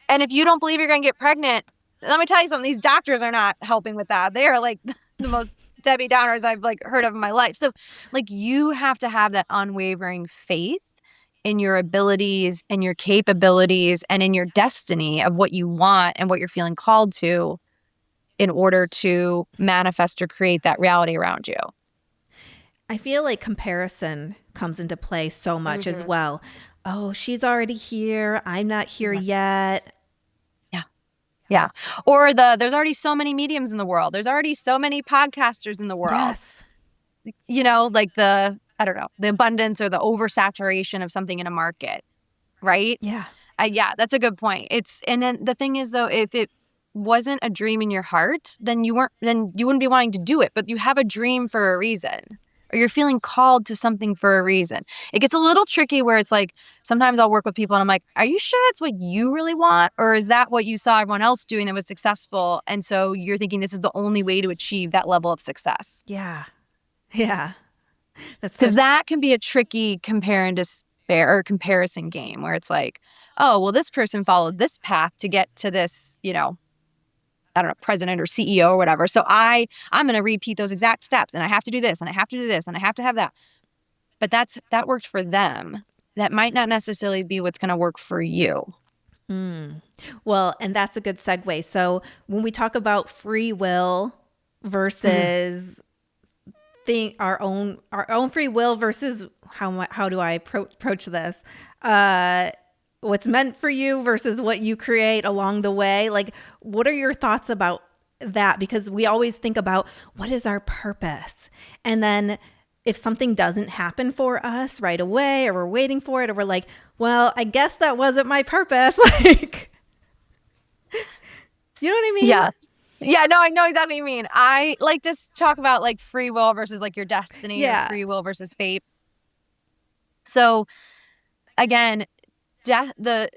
and if you don't believe you're going to get pregnant, let me tell you something, these doctors are not helping with that. They are like the most Debbie Downers I've like heard of in my life. So like you have to have that unwavering faith in your abilities and your capabilities and in your destiny of what you want and what you're feeling called to in order to manifest or create that reality around you. I feel like comparison comes into play so much as well. Oh, she's already here. I'm not here yet. Yeah. Or there's already so many mediums in the world. There's already so many podcasters in the world. Yes. Like the abundance or the oversaturation of something in a market, right? Yeah. That's a good point. And then the thing is though, if it wasn't a dream in your heart, then you wouldn't be wanting to do it, but you have a dream for a reason, or you're feeling called to something for a reason. It gets a little tricky where it's like, sometimes I'll work with people and I'm like, are you sure it's what you really want? Or is that what you saw everyone else doing that was successful? And so you're thinking this is the only way to achieve that level of success. Yeah. Yeah. Because that can be a tricky compare and despair or comparison game where it's like, oh, well, this person followed this path to get to this, president or CEO or whatever. So I'm going to repeat those exact steps, and I have to do this, and I have to do this, and I have to have that. But that worked for them. That might not necessarily be what's going to work for you. Well, and that's a good segue. So when we talk about free will versus our own free will versus how do I approach this? What's meant for you versus what you create along the way. Like, what are your thoughts about that? Because we always think about what is our purpose? And then if something doesn't happen for us right away, or we're waiting for it, or we're like, well, I guess that wasn't my purpose. Like, you know what I mean? Yeah. Yeah, no, I know exactly what you mean. I like to talk about like free will versus like your destiny, or free will versus fate. So again, the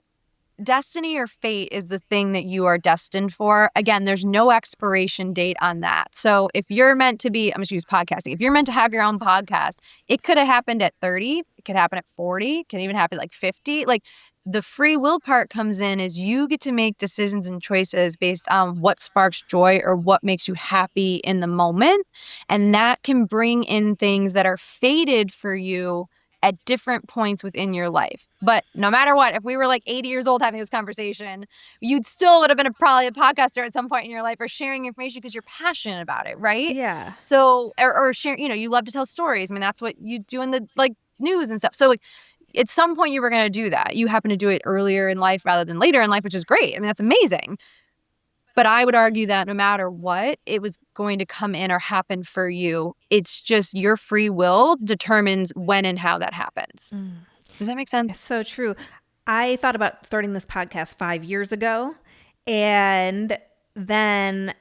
destiny or fate is the thing that you are destined for. Again, there's no expiration date on that. So if you're meant to be, I'm just use podcasting. If you're meant to have your own podcast, it could have happened at 30. It could happen at 40. It can even happen at like 50. Like The free will part comes in is you get to make decisions and choices based on what sparks joy or what makes you happy in the moment. And that can bring in things that are fated for you at different points within your life. But no matter what, if we were like 80 years old having this conversation, you'd still would have been probably a podcaster at some point in your life or sharing information because you're passionate about it, right? Yeah. So, or share, you love to tell stories. I mean, that's what you do in the like news and stuff. So like, at some point you were going to do that. You happen to do it earlier in life rather than later in life, which is great. I mean, that's amazing. But I would argue that no matter what, it was going to come in or happen for you. It's just your free will determines when and how that happens. Does that make sense? It's so true. I thought about starting this podcast 5 years ago, and then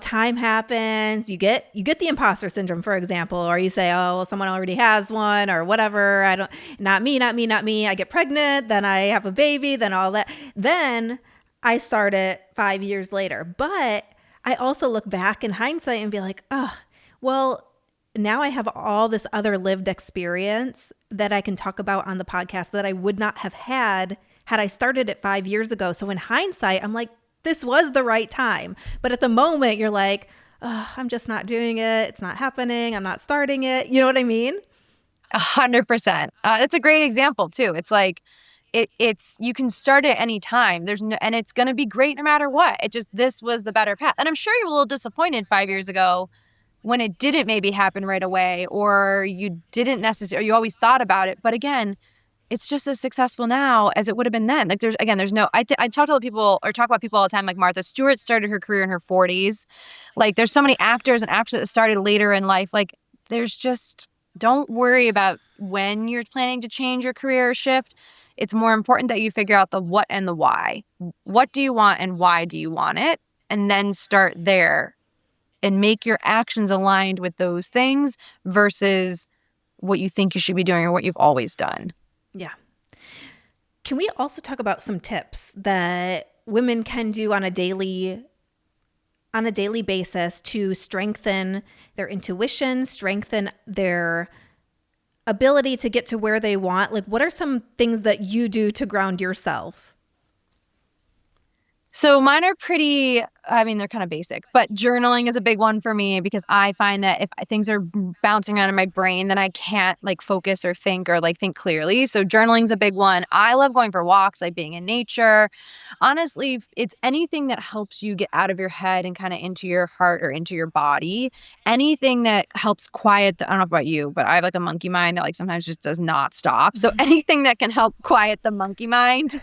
time happens. You get the imposter syndrome, for example, or you say, oh, well, someone already has one or whatever. Not me. I get pregnant, then I have a baby, then all that. Then I start it 5 years later. But I also look back in hindsight and be like, oh, well, now I have all this other lived experience that I can talk about on the podcast that I would not have had I started it 5 years ago. So in hindsight, I'm like, this was the right time. But at the moment, you're like, oh, I'm just not doing it. It's not happening. I'm not starting it. You know what I mean? 100%. That's a great example too. It's like, it's you can start at any time. And it's going to be great no matter what. This was the better path. And I'm sure you were a little disappointed 5 years ago when it didn't maybe happen right away, or you didn't necessarily, or you always thought about it. But again, it's just as successful now as it would have been then. Like there's no, I talk to people or talk about people all the time. Like Martha Stewart started her career in her 40s. Like there's so many actors and actresses that started later in life. Like there's just, don't worry about when you're planning to change your career or shift. It's more important that you figure out the what and the why. What do you want and why do you want it? And then start there and make your actions aligned with those things versus what you think you should be doing or what you've always done. Yeah. Can we also talk about some tips that women can do on a daily basis to strengthen their intuition, strengthen their ability to get to where they want? Like, what are some things that you do to ground yourself? So mine are they're kind of basic, but journaling is a big one for me because I find that if things are bouncing around in my brain, then I can't like focus or think clearly. So journaling's a big one. I love going for walks, like being in nature. Honestly, it's anything that helps you get out of your head and kind of into your heart or into your body. Anything that helps quiet I don't know about you, but I have like a monkey mind that like sometimes just does not stop. So anything that can help quiet the monkey mind.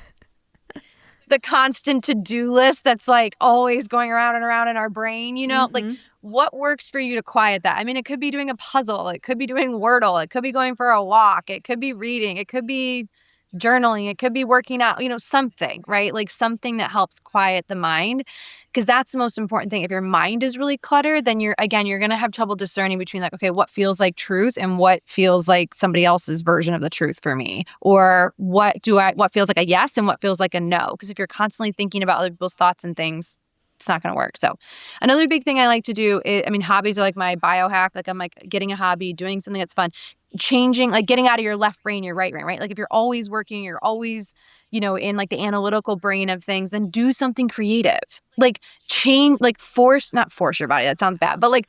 The constant to-do list that's like always going around and around in our brain, like what works for you to quiet that? I mean, it could be doing a puzzle. It could be doing Wordle. It could be going for a walk. It could be reading. It could be journaling. It could be working out, something, right? Like something that helps quiet the mind. Because that's the most important thing. If your mind is really cluttered, then you're going to have trouble discerning between like, okay, what feels like truth and what feels like somebody else's version of the truth for me? Or what feels like a yes and what feels like a no? Because if you're constantly thinking about other people's thoughts and things, it's not going to work. So another big thing I like to do is, hobbies are like my biohack. Like I'm like getting a hobby, doing something that's fun, changing, like getting out of your left brain, your right brain, right? Like if you're always working, you're always, in like the analytical brain of things, then do something creative. Like change, like not force your body. That sounds bad, but like,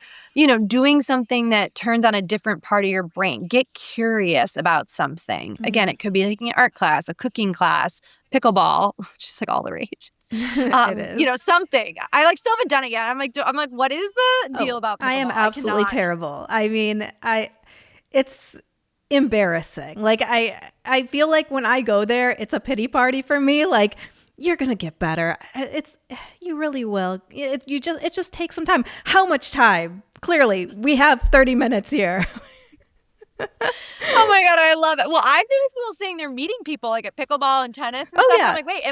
doing something that turns on a different part of your brain. Get curious about something. Again, it could be taking an art class, a cooking class, pickleball, which is like all the rage. It is. Something. I like still haven't done it yet. I'm like, what is the deal about pickleball? I am absolutely terrible. I mean, it's embarrassing. Like I feel like when I go there, it's a pity party for me. Like you're going to get better. You really will. It just takes some time. How much time? Clearly, we have 30 minutes here. Oh my God, I love it. Well, I've been people saying they're meeting people like at pickleball and tennis and stuff. Yeah. I'm like, wait,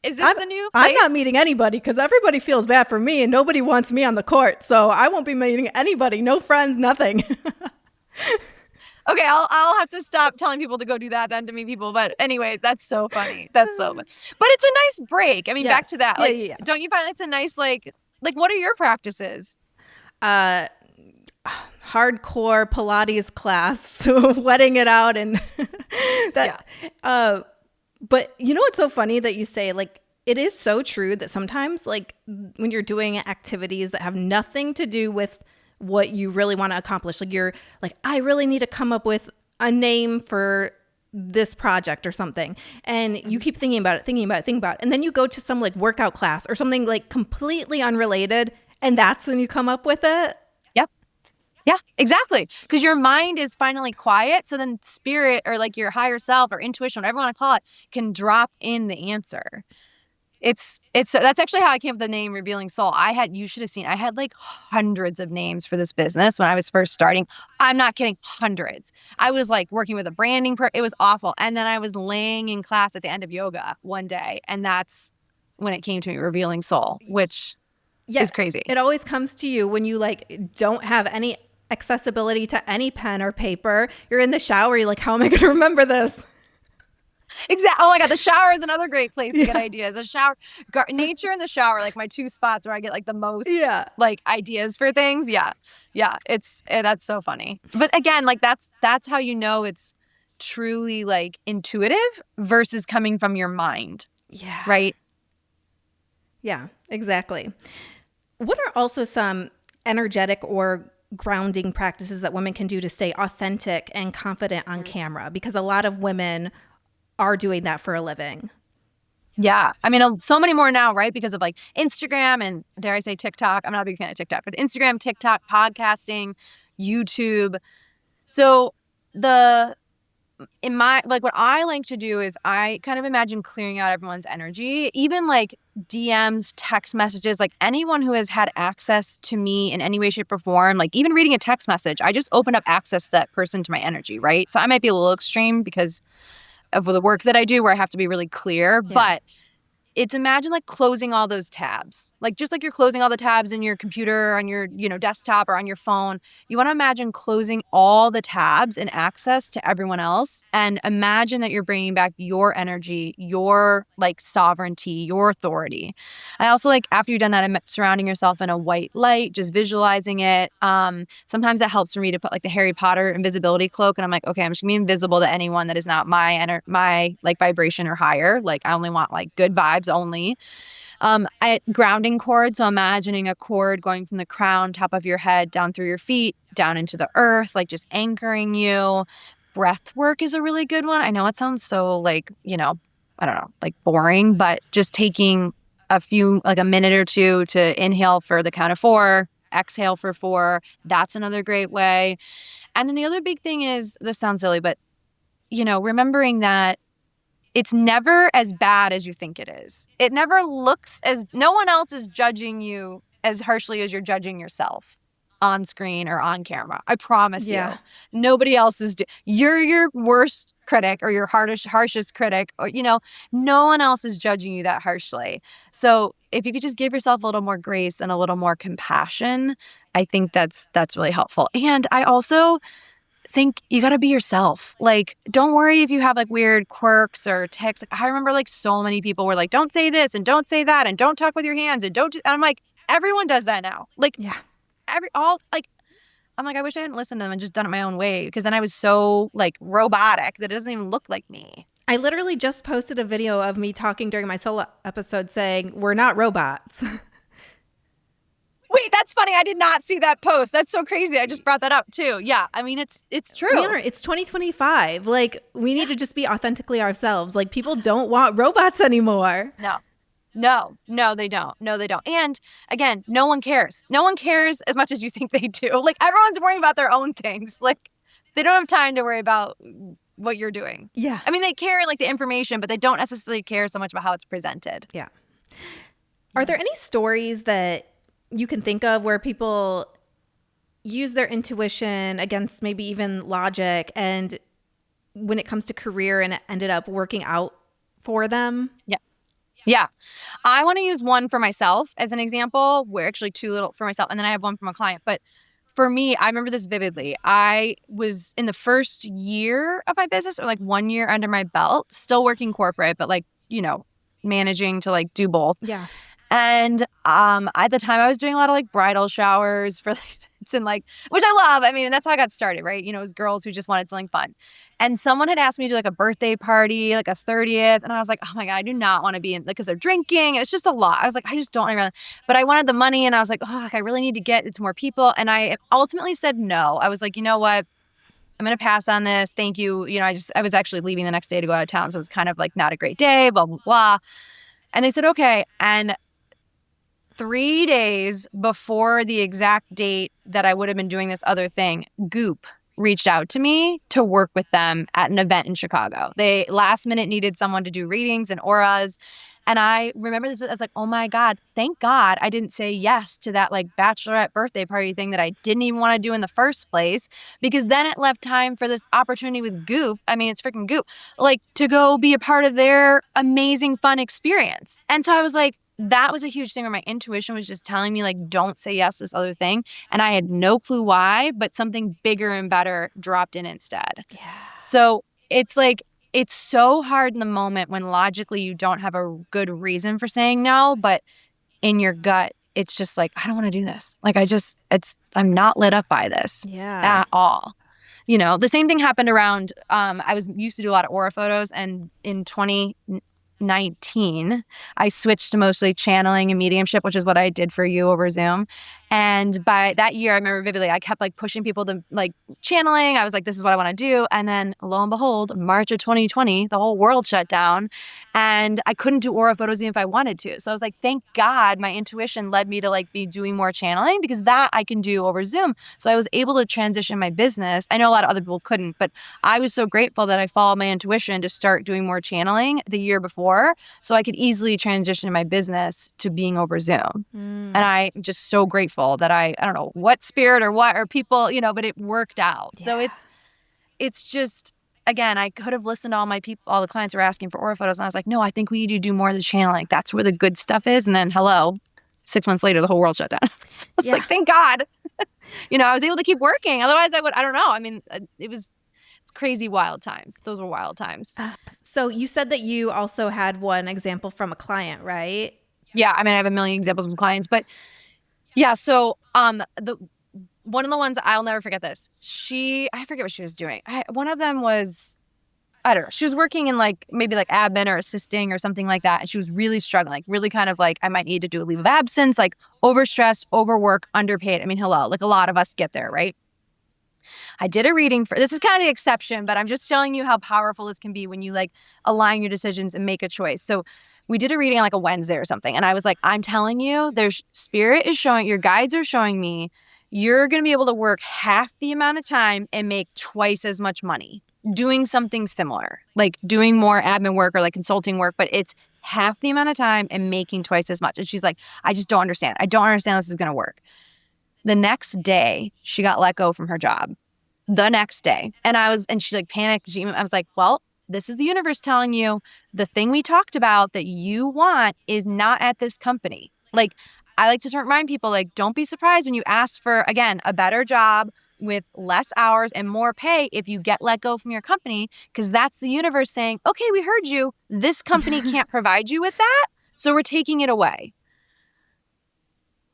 is this the new place? I'm not meeting anybody because everybody feels bad for me and nobody wants me on the court. So I won't be meeting anybody. No friends, nothing. Okay, I'll have to stop telling people to go do that then to meet people. But anyway, that's so funny. That's so funny. But it's a nice break. I mean, Yes. back to that. Like, Yeah. Don't you find it's a nice like what are your practices? Hardcore Pilates class, so wetting it out and that. But you know what's so funny that you say, like, it is so true that sometimes, like, when you're doing activities that have nothing to do with what you really want to accomplish, like, you're like, I really need to come up with a name for this project or something. And you keep thinking about it, thinking about it, thinking about it. And then you go to some like workout class or something like completely unrelated. And that's when you come up with it. Yep. Yeah, exactly. Because your mind is finally quiet. So then spirit or like your higher self or intuition, whatever you want to call it, can drop in the answer. It's that's actually how I came up with the name Revealing Soul. You should have seen, I had like hundreds of names for this business when I was first starting. I'm not kidding, hundreds. I was like working with a branding it was awful. And then I was laying in class at the end of yoga one day, and that's when it came to me, Revealing Soul, which Yeah, is crazy. it always comes to you when you like don't have any accessibility to any pen or paper. You're in the shower, you're like, how am I going to remember this? Exactly. Oh my God, the shower is another great place to get ideas. The shower, nature and the shower, like my two spots where I get like the most like ideas for things. Yeah, yeah. That's so funny. But again, like that's how you know it's truly like intuitive versus coming from your mind. Yeah. Right. Yeah. Exactly. What are also some energetic or grounding practices that women can do to stay authentic and confident on camera? Because a lot of women are doing that for a living. Yeah. I mean, so many more now, right? Because of like Instagram and dare I say TikTok. I'm not a big fan of TikTok, but Instagram, TikTok, podcasting, YouTube. So what I like to do is I kind of imagine clearing out everyone's energy, even like DMs, text messages, like anyone who has had access to me in any way, shape, or form, like even reading a text message, I just open up access to that person to my energy, right? So I might be a little extreme because of the work that I do where I have to be really clear, but it's imagine like closing all those tabs, like just like you're closing all the tabs in your computer, on your, desktop or on your phone. You want to imagine closing all the tabs and access to everyone else, and imagine that you're bringing back your energy, your like sovereignty, your authority. I also like after you've done that, I'm surrounding yourself in a white light, just visualizing it. Sometimes that helps for me to put like the Harry Potter invisibility cloak, and I'm like, okay, I'm just gonna be invisible to anyone that is not my like vibration or higher. Like I only want like good vibes only. Grounding cord. So imagining a cord going from the crown, top of your head, down through your feet, down into the earth, like just anchoring you. Breath work is a really good one. I know it sounds so like, I don't know, like boring, but just taking a minute or two to inhale for the count of 4, exhale for 4. That's another great way. And then the other big thing is, this sounds silly, but, remembering that it's never as bad as you think it is. It never no one else is judging you as harshly as you're judging yourself on screen or on camera. I promise you. Nobody else is. You're your worst critic or your harshest critic, or, no one else is judging you that harshly. So if you could just give yourself a little more grace and a little more compassion, I think that's really helpful. And I also think you got to be yourself. Like, don't worry if you have like weird quirks or tics. Like, I remember like so many people were like, don't say this and don't say that and don't talk with your hands and don't. And I'm like, everyone does that now. Like, I'm like, I wish I hadn't listened to them and just done it my own way, because then I was so like robotic that it doesn't even look like me. I literally just posted a video of me talking during my solo episode saying, we're not robots. Wait, that's funny. I did not see that post. That's so crazy. I just brought that up too. Yeah. I mean, it's true. We are. It's 2025. Like, we need to just be authentically ourselves. Like, people don't want robots anymore. No, they don't. No, they don't. And again, no one cares. No one cares as much as you think they do. Like, everyone's worrying about their own things. Like, they don't have time to worry about what you're doing. Yeah. I mean, they care like the information, but they don't necessarily care so much about how it's presented. Yeah. Are there any stories that you can think of where people use their intuition against maybe even logic, and when it comes to career, and it ended up working out for them? Yeah. I want to use one for myself as an example, where actually two little for myself, and then I have one from a client. But for me, I remember this vividly. I was in the first year of my business, or like 1 year under my belt, still working corporate, but like, managing to like do both. Yeah. And at the time I was doing a lot of like bridal showers for like, and like, which I love. I mean, that's how I got started, right? It was girls who just wanted something fun. And someone had asked me to do like a birthday party, like a 30th. And I was like, oh my God, I do not want to be in, because they're drinking. It's just a lot. I was like, I just don't really, but I wanted the money. And I was like, oh, I really need to get it to more people. And I ultimately said no. I was like, you know what? I'm going to pass on this. Thank you. I was actually leaving the next day to go out of town. So it was kind of like not a great day, blah, blah, blah. And they said, okay. And 3 days before the exact date that I would have been doing this other thing, Goop reached out to me to work with them at an event in Chicago. They last minute needed someone to do readings and auras. And I remember this, I was like, oh my God, thank God I didn't say yes to that like bachelorette birthday party thing that I didn't even want to do in the first place, because then it left time for this opportunity with Goop. I mean, it's freaking Goop, like to go be a part of their amazing fun experience. And so I was like, that was a huge thing where my intuition was just telling me like, don't say yes to this other thing. And I had no clue why, but something bigger and better dropped in instead. Yeah. So it's like, it's so hard in the moment when logically you don't have a good reason for saying no, but in your gut, it's just like, I don't want to do this. Like, I'm not lit up by this at all. The same thing happened around, I was used to do a lot of aura photos, and in 2019, I switched to mostly channeling and mediumship, which is what I did for you over Zoom. And by that year, I remember vividly, I kept like pushing people to like channeling. I was like, this is what I want to do. And then lo and behold, March of 2020, the whole world shut down and I couldn't do aura photos even if I wanted to. So I was like, thank God my intuition led me to like be doing more channeling, because that I can do over Zoom. So I was able to transition my business. I know a lot of other people couldn't, but I was so grateful that I followed my intuition to start doing more channeling the year before, so I could easily transition my business to being over Zoom. And I'm just so grateful that I don't know what spirit or what, or people, but it worked out. Yeah. So it's just, again, I could have listened to all the clients were asking for aura photos. And I was like, no, I think we need to do more of the channeling. That's where the good stuff is. And then 6 months later, the whole world shut down. So it's like, thank God, I was able to keep working. Otherwise I don't know. I mean, it's crazy wild times. Those were wild times. So you said that you also had one example from a client, right? Yeah. I mean, I have a million examples from clients, but yeah. So, one of the ones, I'll never forget this. I forget what she was doing. One of them was, I don't know. She was working in like, maybe like admin or assisting or something like that. And she was really struggling, like really kind of like, I might need to do a leave of absence, like overstressed, overwork, underpaid. I mean, like a lot of us get there, right? I did a reading this is kind of the exception, but I'm just telling you how powerful this can be when you like align your decisions and make a choice. So we did a reading on like a Wednesday or something. And I was like, I'm telling you, spirit is showing, your guides are showing me, you're going to be able to work half the amount of time and make twice as much money doing something similar, like doing more admin work or like consulting work, but it's half the amount of time and making twice as much. And she's like, I just don't understand. I don't understand how this is going to work. The next day, she got let go from her job. The next day. And she like panicked. I was like, well, this is the universe telling you the thing we talked about that you want is not at this company. Like, I like to remind people, like, don't be surprised when you ask for, again, a better job with less hours and more pay if you get let go from your company, because that's the universe saying, okay, we heard you. This company can't provide you with that, so we're taking it away.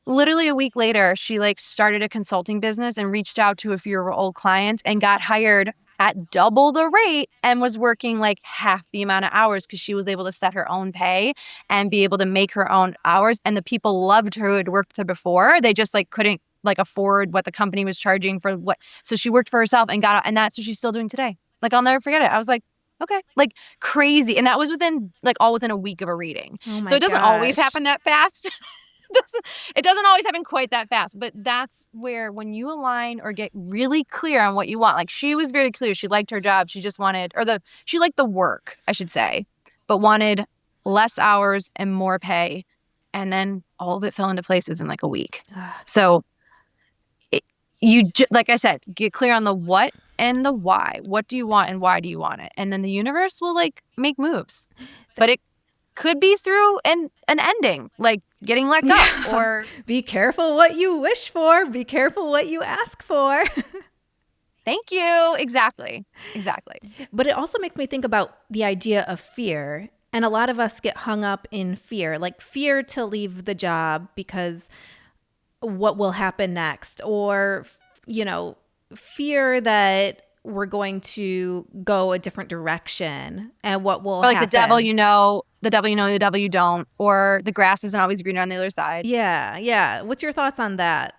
Literally a week later, she like started a consulting business and reached out to a few of her old clients and got hired at double the rate and was working like half the amount of hours, because she was able to set her own pay and be able to make her own hours. And the people loved her who had worked with her before. They just like couldn't like afford what the company was charging for what. So she worked for herself and and that's what she's still doing today. Like, I'll never forget it. I was like, okay, like crazy. And that was within a week of a reading. Oh my so it doesn't gosh. always happen that fast. It doesn't always happen quite that fast, but that's where when you align or get really clear on what you want, like she was very clear. She liked her job. She just wanted, she liked the work, I should say, but wanted less hours and more pay. And then all of it fell into place within like a week. So like I said, get clear on the what and the why. What do you want and why do you want it? And then the universe will like make moves, but it could be through an ending, like getting let go, or be careful what you wish for. Be careful what you ask for. Thank you. Exactly. But it also makes me think about the idea of fear. And a lot of us get hung up in fear, like fear to leave the job because what will happen next, or, fear that we're going to go a different direction and what will Or like happen. the devil you know, the devil you don't, or the grass isn't always greener on the other side. Yeah, yeah. What's your thoughts on that?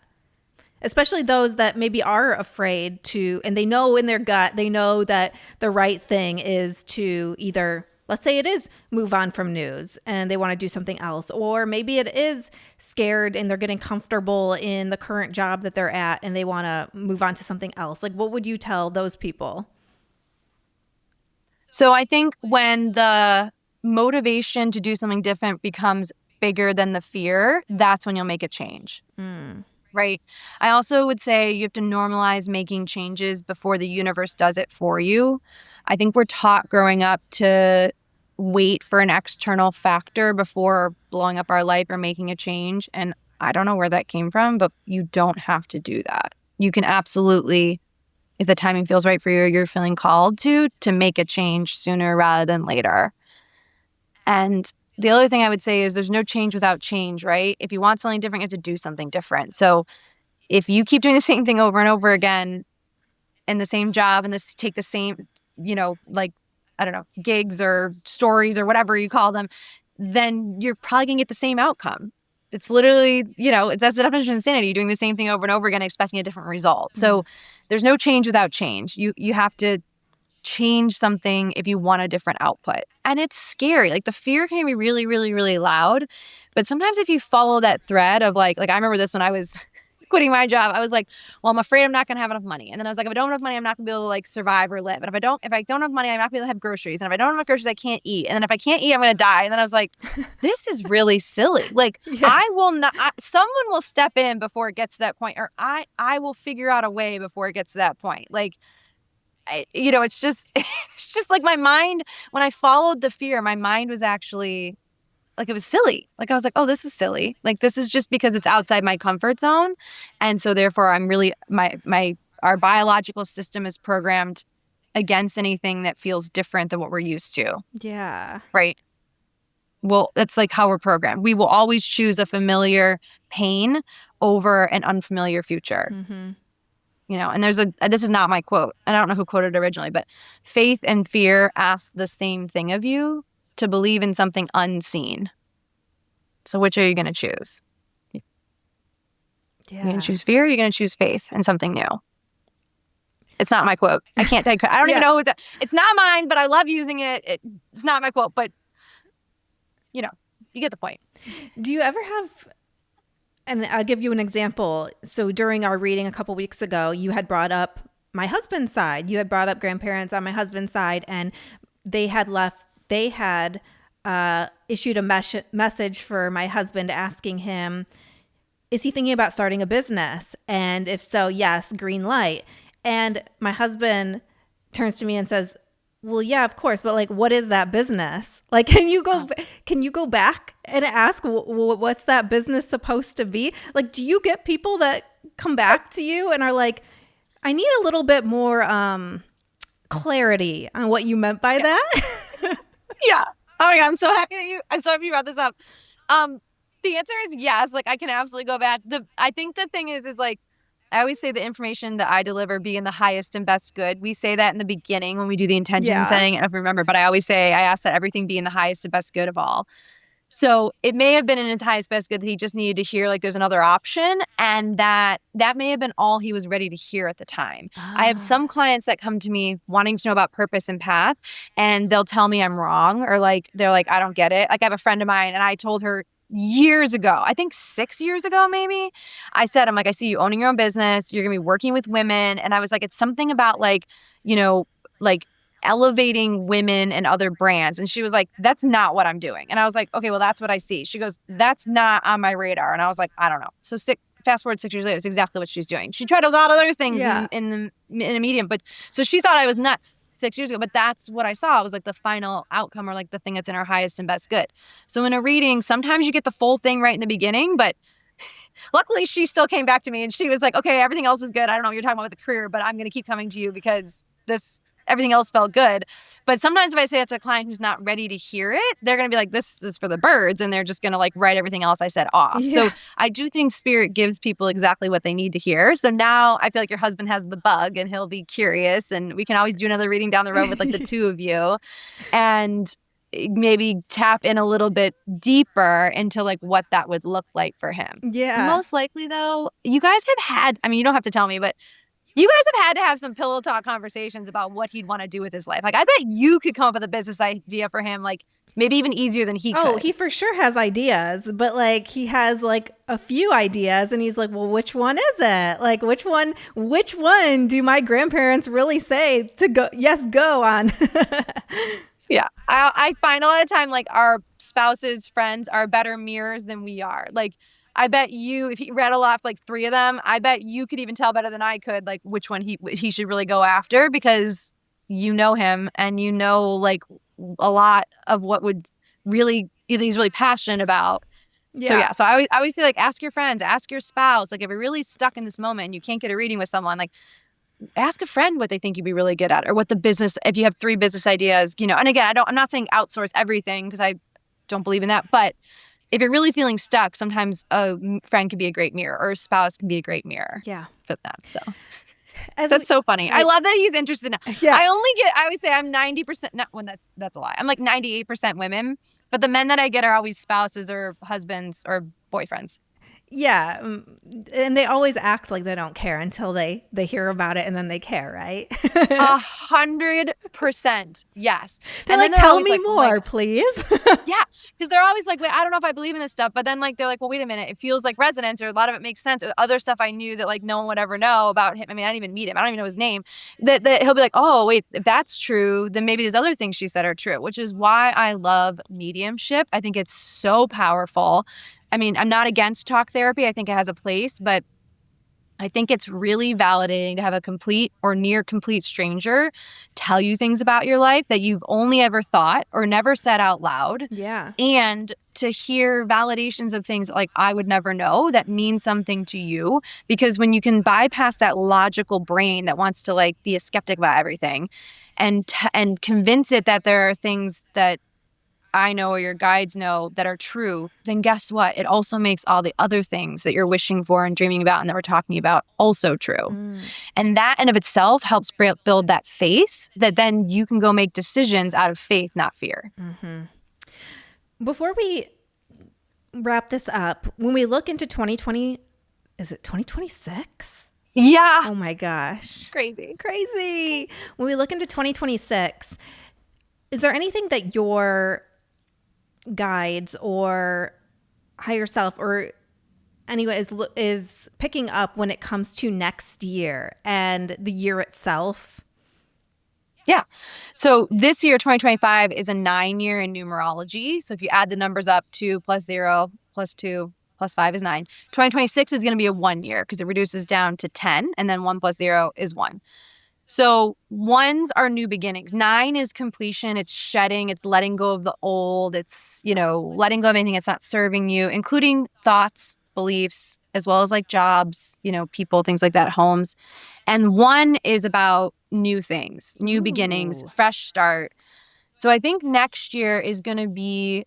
Especially those that maybe are afraid to, and they know in their gut, they know that the right thing is to either, let's say it is move on from news and they want to do something else, or maybe it is scared and they're getting comfortable in the current job that they're at and they want to move on to something else. Like, what would you tell those people? So I think when the motivation to do something different becomes bigger than the fear, that's when you'll make a change. Right. I also would say you have to normalize making changes before the universe does it for you. I think we're taught growing up to wait for an external factor before blowing up our life or making a change. And I don't know where that came from, but you don't have to do that. You can absolutely, if the timing feels right for you or you're feeling called to make a change sooner rather than later. And the other thing I would say is there's no change without change, right? If you want something different, you have to do something different. So if you keep doing the same thing over and over again in the same job and take the same, like, I don't know, gigs or stories or whatever you call them, then you're probably gonna get the same outcome. It's literally, that's the definition of insanity. You're doing the same thing over and over again, expecting a different result. So there's no change without change. You have to change something if you want a different output. And it's scary. Like the fear can be really, really, really loud. But sometimes if you follow that thread of like I remember this when I was quitting my job, I was like, well, I'm afraid I'm not gonna have enough money. And then I was like, if I don't have enough money, I'm not gonna be able to like survive or live. And if I don't have money, I'm not gonna be able to have groceries. And if I don't have enough groceries, I can't eat. And then if I can't eat, I'm gonna die. And then I was like, this is really silly. Like Yeah. I will not, someone will step in before it gets to that point, or I will figure out a way before it gets to that point. Like, it's just, it's just like my mind, when I followed the fear, my mind was actually like, it was silly. Like I was like, oh, this is silly. Like, this is just because it's outside my comfort zone. And so therefore I'm really, our biological system is programmed against anything that feels different than what we're used to. Yeah. Right. Well, that's like how we're programmed. We will always choose a familiar pain over an unfamiliar future. And this is not my quote, and I don't know who quoted it originally, but faith and fear ask the same thing of you, to believe in something unseen. So which are you going to choose? Yeah. You're going to choose fear, or you're going to choose faith in something new? It's not my quote. I can't take credit. I don't even know it's not mine, but I love using it. It's not my quote, but you get the point. Do you ever have, and I'll give you an example. So during our reading a couple weeks ago, you had brought up my husband's side. You had brought up grandparents on my husband's side, and they had issued a message for my husband asking him, is he thinking about starting a business? And if so, yes, green light. And my husband turns to me and says, well, yeah, of course. But like, what is that business? Like, can you go back and ask, what's that business supposed to be? Like, do you get people that come back to you and are like, I need a little bit more clarity on what you meant by that? Yeah. Oh my God, I'm so happy you brought this up. The answer is yes. Like I can absolutely go back. I think the thing is like, I always say the information that I deliver be in the highest and best good. We say that in the beginning when we do the intention setting, and I remember, but I always say, I ask that everything be in the highest and best good of all. So it may have been in his highest best good that he just needed to hear like there's another option, and that may have been all he was ready to hear at the time. I have some clients that come to me wanting to know about purpose and path, and they'll tell me I'm wrong, or like they're like, I don't get it. Like I have a friend of mine, and I told her years ago, I think 6 years ago maybe, I said, I'm like, I see you owning your own business, you're gonna be working with women, and I was like, it's something about like, like elevating women and other brands. And she was like, that's not what I'm doing. And I was like, okay, well, that's what I see. She goes, that's not on my radar. And I was like, I don't know. So fast forward 6 years later, it's exactly what she's doing. She tried a lot of other things in a medium, but so she thought I was nuts 6 years ago, but that's what I saw. It was like the final outcome, or like the thing that's in our highest and best good. So in a reading, sometimes you get the full thing right in the beginning, but luckily she still came back to me and she was like, okay, everything else is good. I don't know what you're talking about with the career, but I'm going to keep coming to you because this, everything else felt good. But sometimes if I say that to a client who's not ready to hear it, they're going to be like, this is for the birds. And they're just going to like write everything else I said off. Yeah. So I do think spirit gives people exactly what they need to hear. So now I feel like your husband has the bug and he'll be curious, and we can always do another reading down the road with like the two of you and maybe tap in a little bit deeper into like what that would look like for him. Yeah. Most likely though, you guys have had, I mean, you don't have to tell me, but you guys have had to have some pillow talk conversations about what he'd want to do with his life. Like, I bet you could come up with a business idea for him, like maybe even easier than he could. Oh, he for sure has ideas, but like he has like a few ideas and he's like, well, which one is it? Like which one do my grandparents really say to go, yes, go on? Yeah. I find a lot of time like our spouses, friends are better mirrors than we are. Like, I bet you, if he read a lot, like 3 of them, I bet you could even tell better than I could, like which one he should really go after, because you know him and you know like a lot of what would really he's really passionate about. So yeah, so I always say like ask your friends, ask your spouse. Like if you're really stuck in this moment and you can't get a reading with someone, like ask a friend what they think you'd be really good at, or what the business, if you have 3 business ideas, you know. And again, I'm not saying outsource everything because I don't believe in that, but if you're really feeling stuck, sometimes a friend can be a great mirror, or a spouse can be a great mirror. Yeah. For them. So that's so funny. I love that he's interested in. Yeah. I always say I'm 90%, not when that's a lie. I'm like 98% women, but the men that I get are always spouses or husbands or boyfriends. Yeah. And they always act like they don't care until they hear about it and then they care, right? 100%. Yes. They're like, tell me more, please. Yeah. Because they're always like, wait, I don't know if I believe in this stuff. But then like, they're like, well, wait a minute. It feels like resonance, or a lot of it makes sense. Or other stuff I knew that like no one would ever know about him. I mean, I didn't even meet him. I don't even know his name. That he'll be like, oh, wait, if that's true, then maybe these other things she said are true, which is why I love mediumship. I think it's so powerful. I mean, I'm not against talk therapy. I think it has a place, but I think it's really validating to have a complete or near complete stranger tell you things about your life that you've only ever thought or never said out loud. Yeah. And to hear validations of things like I would never know that mean something to you. Because when you can bypass that logical brain that wants to like be a skeptic about everything and convince it that there are things that I know or your guides know that are true, then guess what? It also makes all the other things that you're wishing for and dreaming about and that we're talking about also true. And that in of itself helps build that faith that then you can go make decisions out of faith, not fear. Mm-hmm. Before we wrap this up, when we look into 2020, is it 2026? Yeah. Oh my gosh. Crazy. When we look into 2026, is there anything that your guides or higher self or anyway is picking up when it comes to next year and the year itself? Yeah. So this year, 2025, is a 9-year in numerology. So if you add the numbers up, 2 plus 0 plus 2 plus 5 is 9. 2026 is going to be a 1 year because it reduces down to 10, and then 1 plus 0 is 1. So 1s are new beginnings. 9 is completion. It's shedding. It's letting go of the old. It's, letting go of anything that's not serving you, including thoughts, beliefs, as well as like jobs, people, things like that, homes. And 1 is about new things, new beginnings, fresh start. So I think next year is going to be,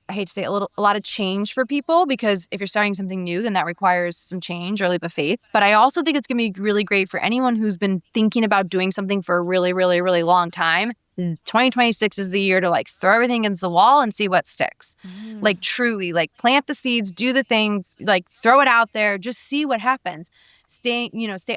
I hate to say a lot of change for people, because if you're starting something new, then that requires some change or a leap of faith. But I also think it's going to be really great for anyone who's been thinking about doing something for a really, really, really long time. 2026 is the year to like throw everything against the wall and see what sticks. Like truly, like plant the seeds, do the things, like throw it out there, just see what happens. Stay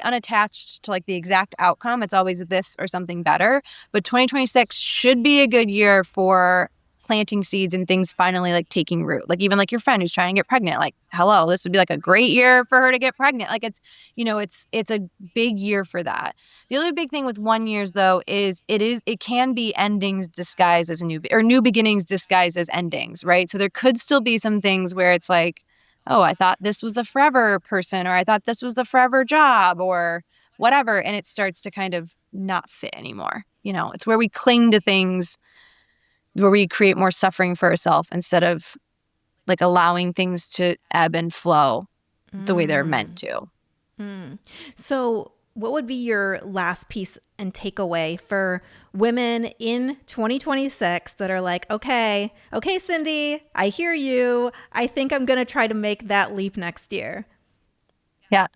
unattached to like the exact outcome. It's always this or something better. But 2026 should be a good year for planting seeds and things finally like taking root. Like even like your friend who's trying to get pregnant, like, hello, this would be like a great year for her to get pregnant. Like it's a big year for that. The other big thing with 1 years though is it can be endings disguised as new beginnings disguised as endings, right? So there could still be some things where it's like, oh, I thought this was the forever person, or I thought this was the forever job, or whatever, and it starts to kind of not fit anymore. It's where we cling to things, where we create more suffering for ourselves instead of like allowing things to ebb and flow the way they're meant to. So what would be your last piece and takeaway for women in 2026 that are like, okay, Cindy, I hear you. I think I'm going to try to make that leap next year. Yeah.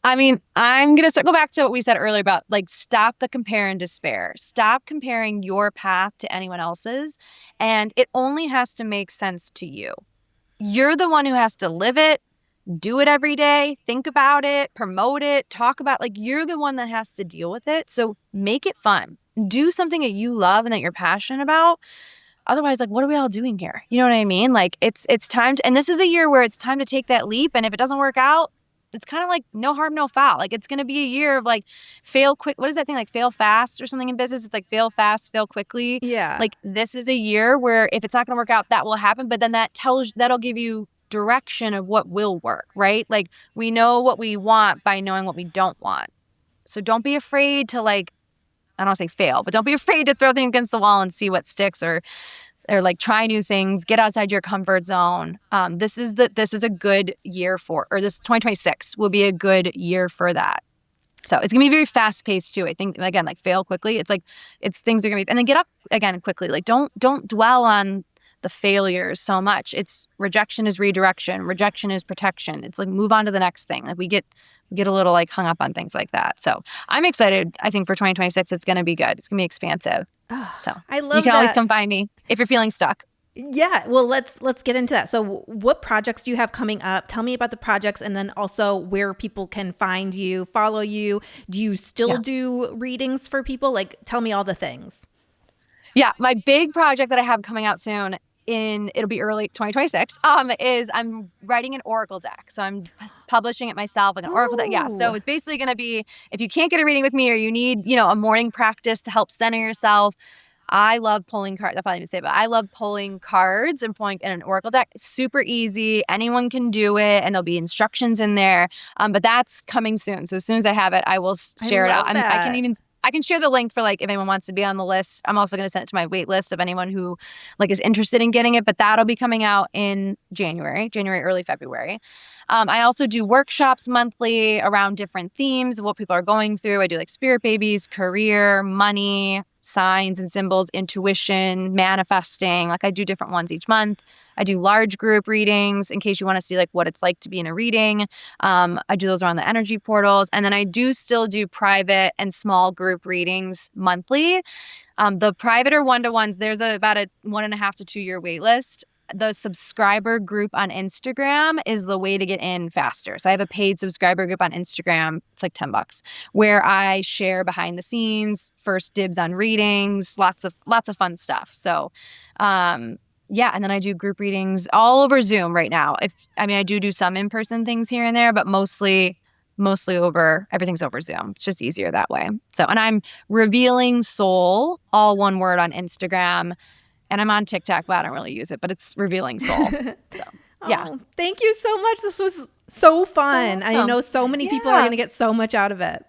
I mean, I'm going to circle back to what we said earlier about like stop the compare and despair. Stop comparing your path to anyone else's. And it only has to make sense to you. You're the one who has to live it, do it every day, think about it, promote it, talk about like you're the one that has to deal with it. So make it fun. Do something that you love and that you're passionate about. Otherwise, like, what are we all doing here? You know what I mean? Like, it's time to, and this is a year where it's time to take that leap. And if it doesn't work out, it's kind of like no harm, no foul. Like, it's going to be a year of like fail quick. What is that thing? Like fail fast or something in business? It's like fail fast, fail quickly. Yeah. Like, this is a year where if it's not going to work out, that will happen. But then that'll give you direction of what will work, right? Like, we know what we want by knowing what we don't want. So don't be afraid to like, I don't want to say fail, but don't be afraid to throw things against the wall and see what sticks or like try new things, get outside your comfort zone. This is a good year this 2026 will be a good year for that. So it's gonna be very fast paced too. I think again, like fail quickly. It's things are gonna be, and then get up again quickly. Like don't dwell on the failures so much. It's rejection is redirection. Rejection is protection. It's like move on to the next thing. Like we get a little like hung up on things like that. So I'm excited. I think for 2026, it's gonna be good. It's gonna be expansive. Oh, So I love you can that. always come find me if you're feeling stuck. Yeah, well, let's get into that. So, what projects do you have coming up? Tell me about the projects, and then also where people can find you, follow you. Do you still do readings for people? Like, tell me all the things. Yeah, my big project that I have coming out soon it'll be early 2026 is I'm writing an oracle deck. So I'm publishing it myself, like an oracle deck. Yeah, so it's basically going to be if you can't get a reading with me or you need a morning practice to help center yourself. I love pulling cards. That's all I even say, but I love pulling cards and pulling in an oracle deck. It's super easy. Anyone can do it, and there'll be instructions in there. But that's coming soon. So as soon as I have it, I will share it out. I can share the link for like if anyone wants to be on the list. I'm also going to send it to my wait list of anyone who like is interested in getting it. But that'll be coming out in January, early February. I also do workshops monthly around different themes of what people are going through. I do like spirit babies, career, money, signs and symbols, intuition, manifesting. Like I do different ones each month. I do large group readings in case you want to see like what it's like to be in a reading. I do those around the energy portals. And then I do still do private and small group readings monthly. The private or one-to-ones, there's about a 1.5 to 2 year wait list. The subscriber group on Instagram is the way to get in faster. So I have a paid subscriber group on Instagram. It's like $10 where I share behind the scenes, first dibs on readings, lots of fun stuff. So, yeah. And then I do group readings all over Zoom right now. I do some in-person things here and there, but mostly everything's over Zoom. It's just easier that way. So, and I'm Revealing Soul, all one word on Instagram. And I'm on TikTok, but I don't really use it, but it's Revealing Soul. So, yeah. Oh, thank you so much. This was so fun. I know so many people are going to get so much out of it.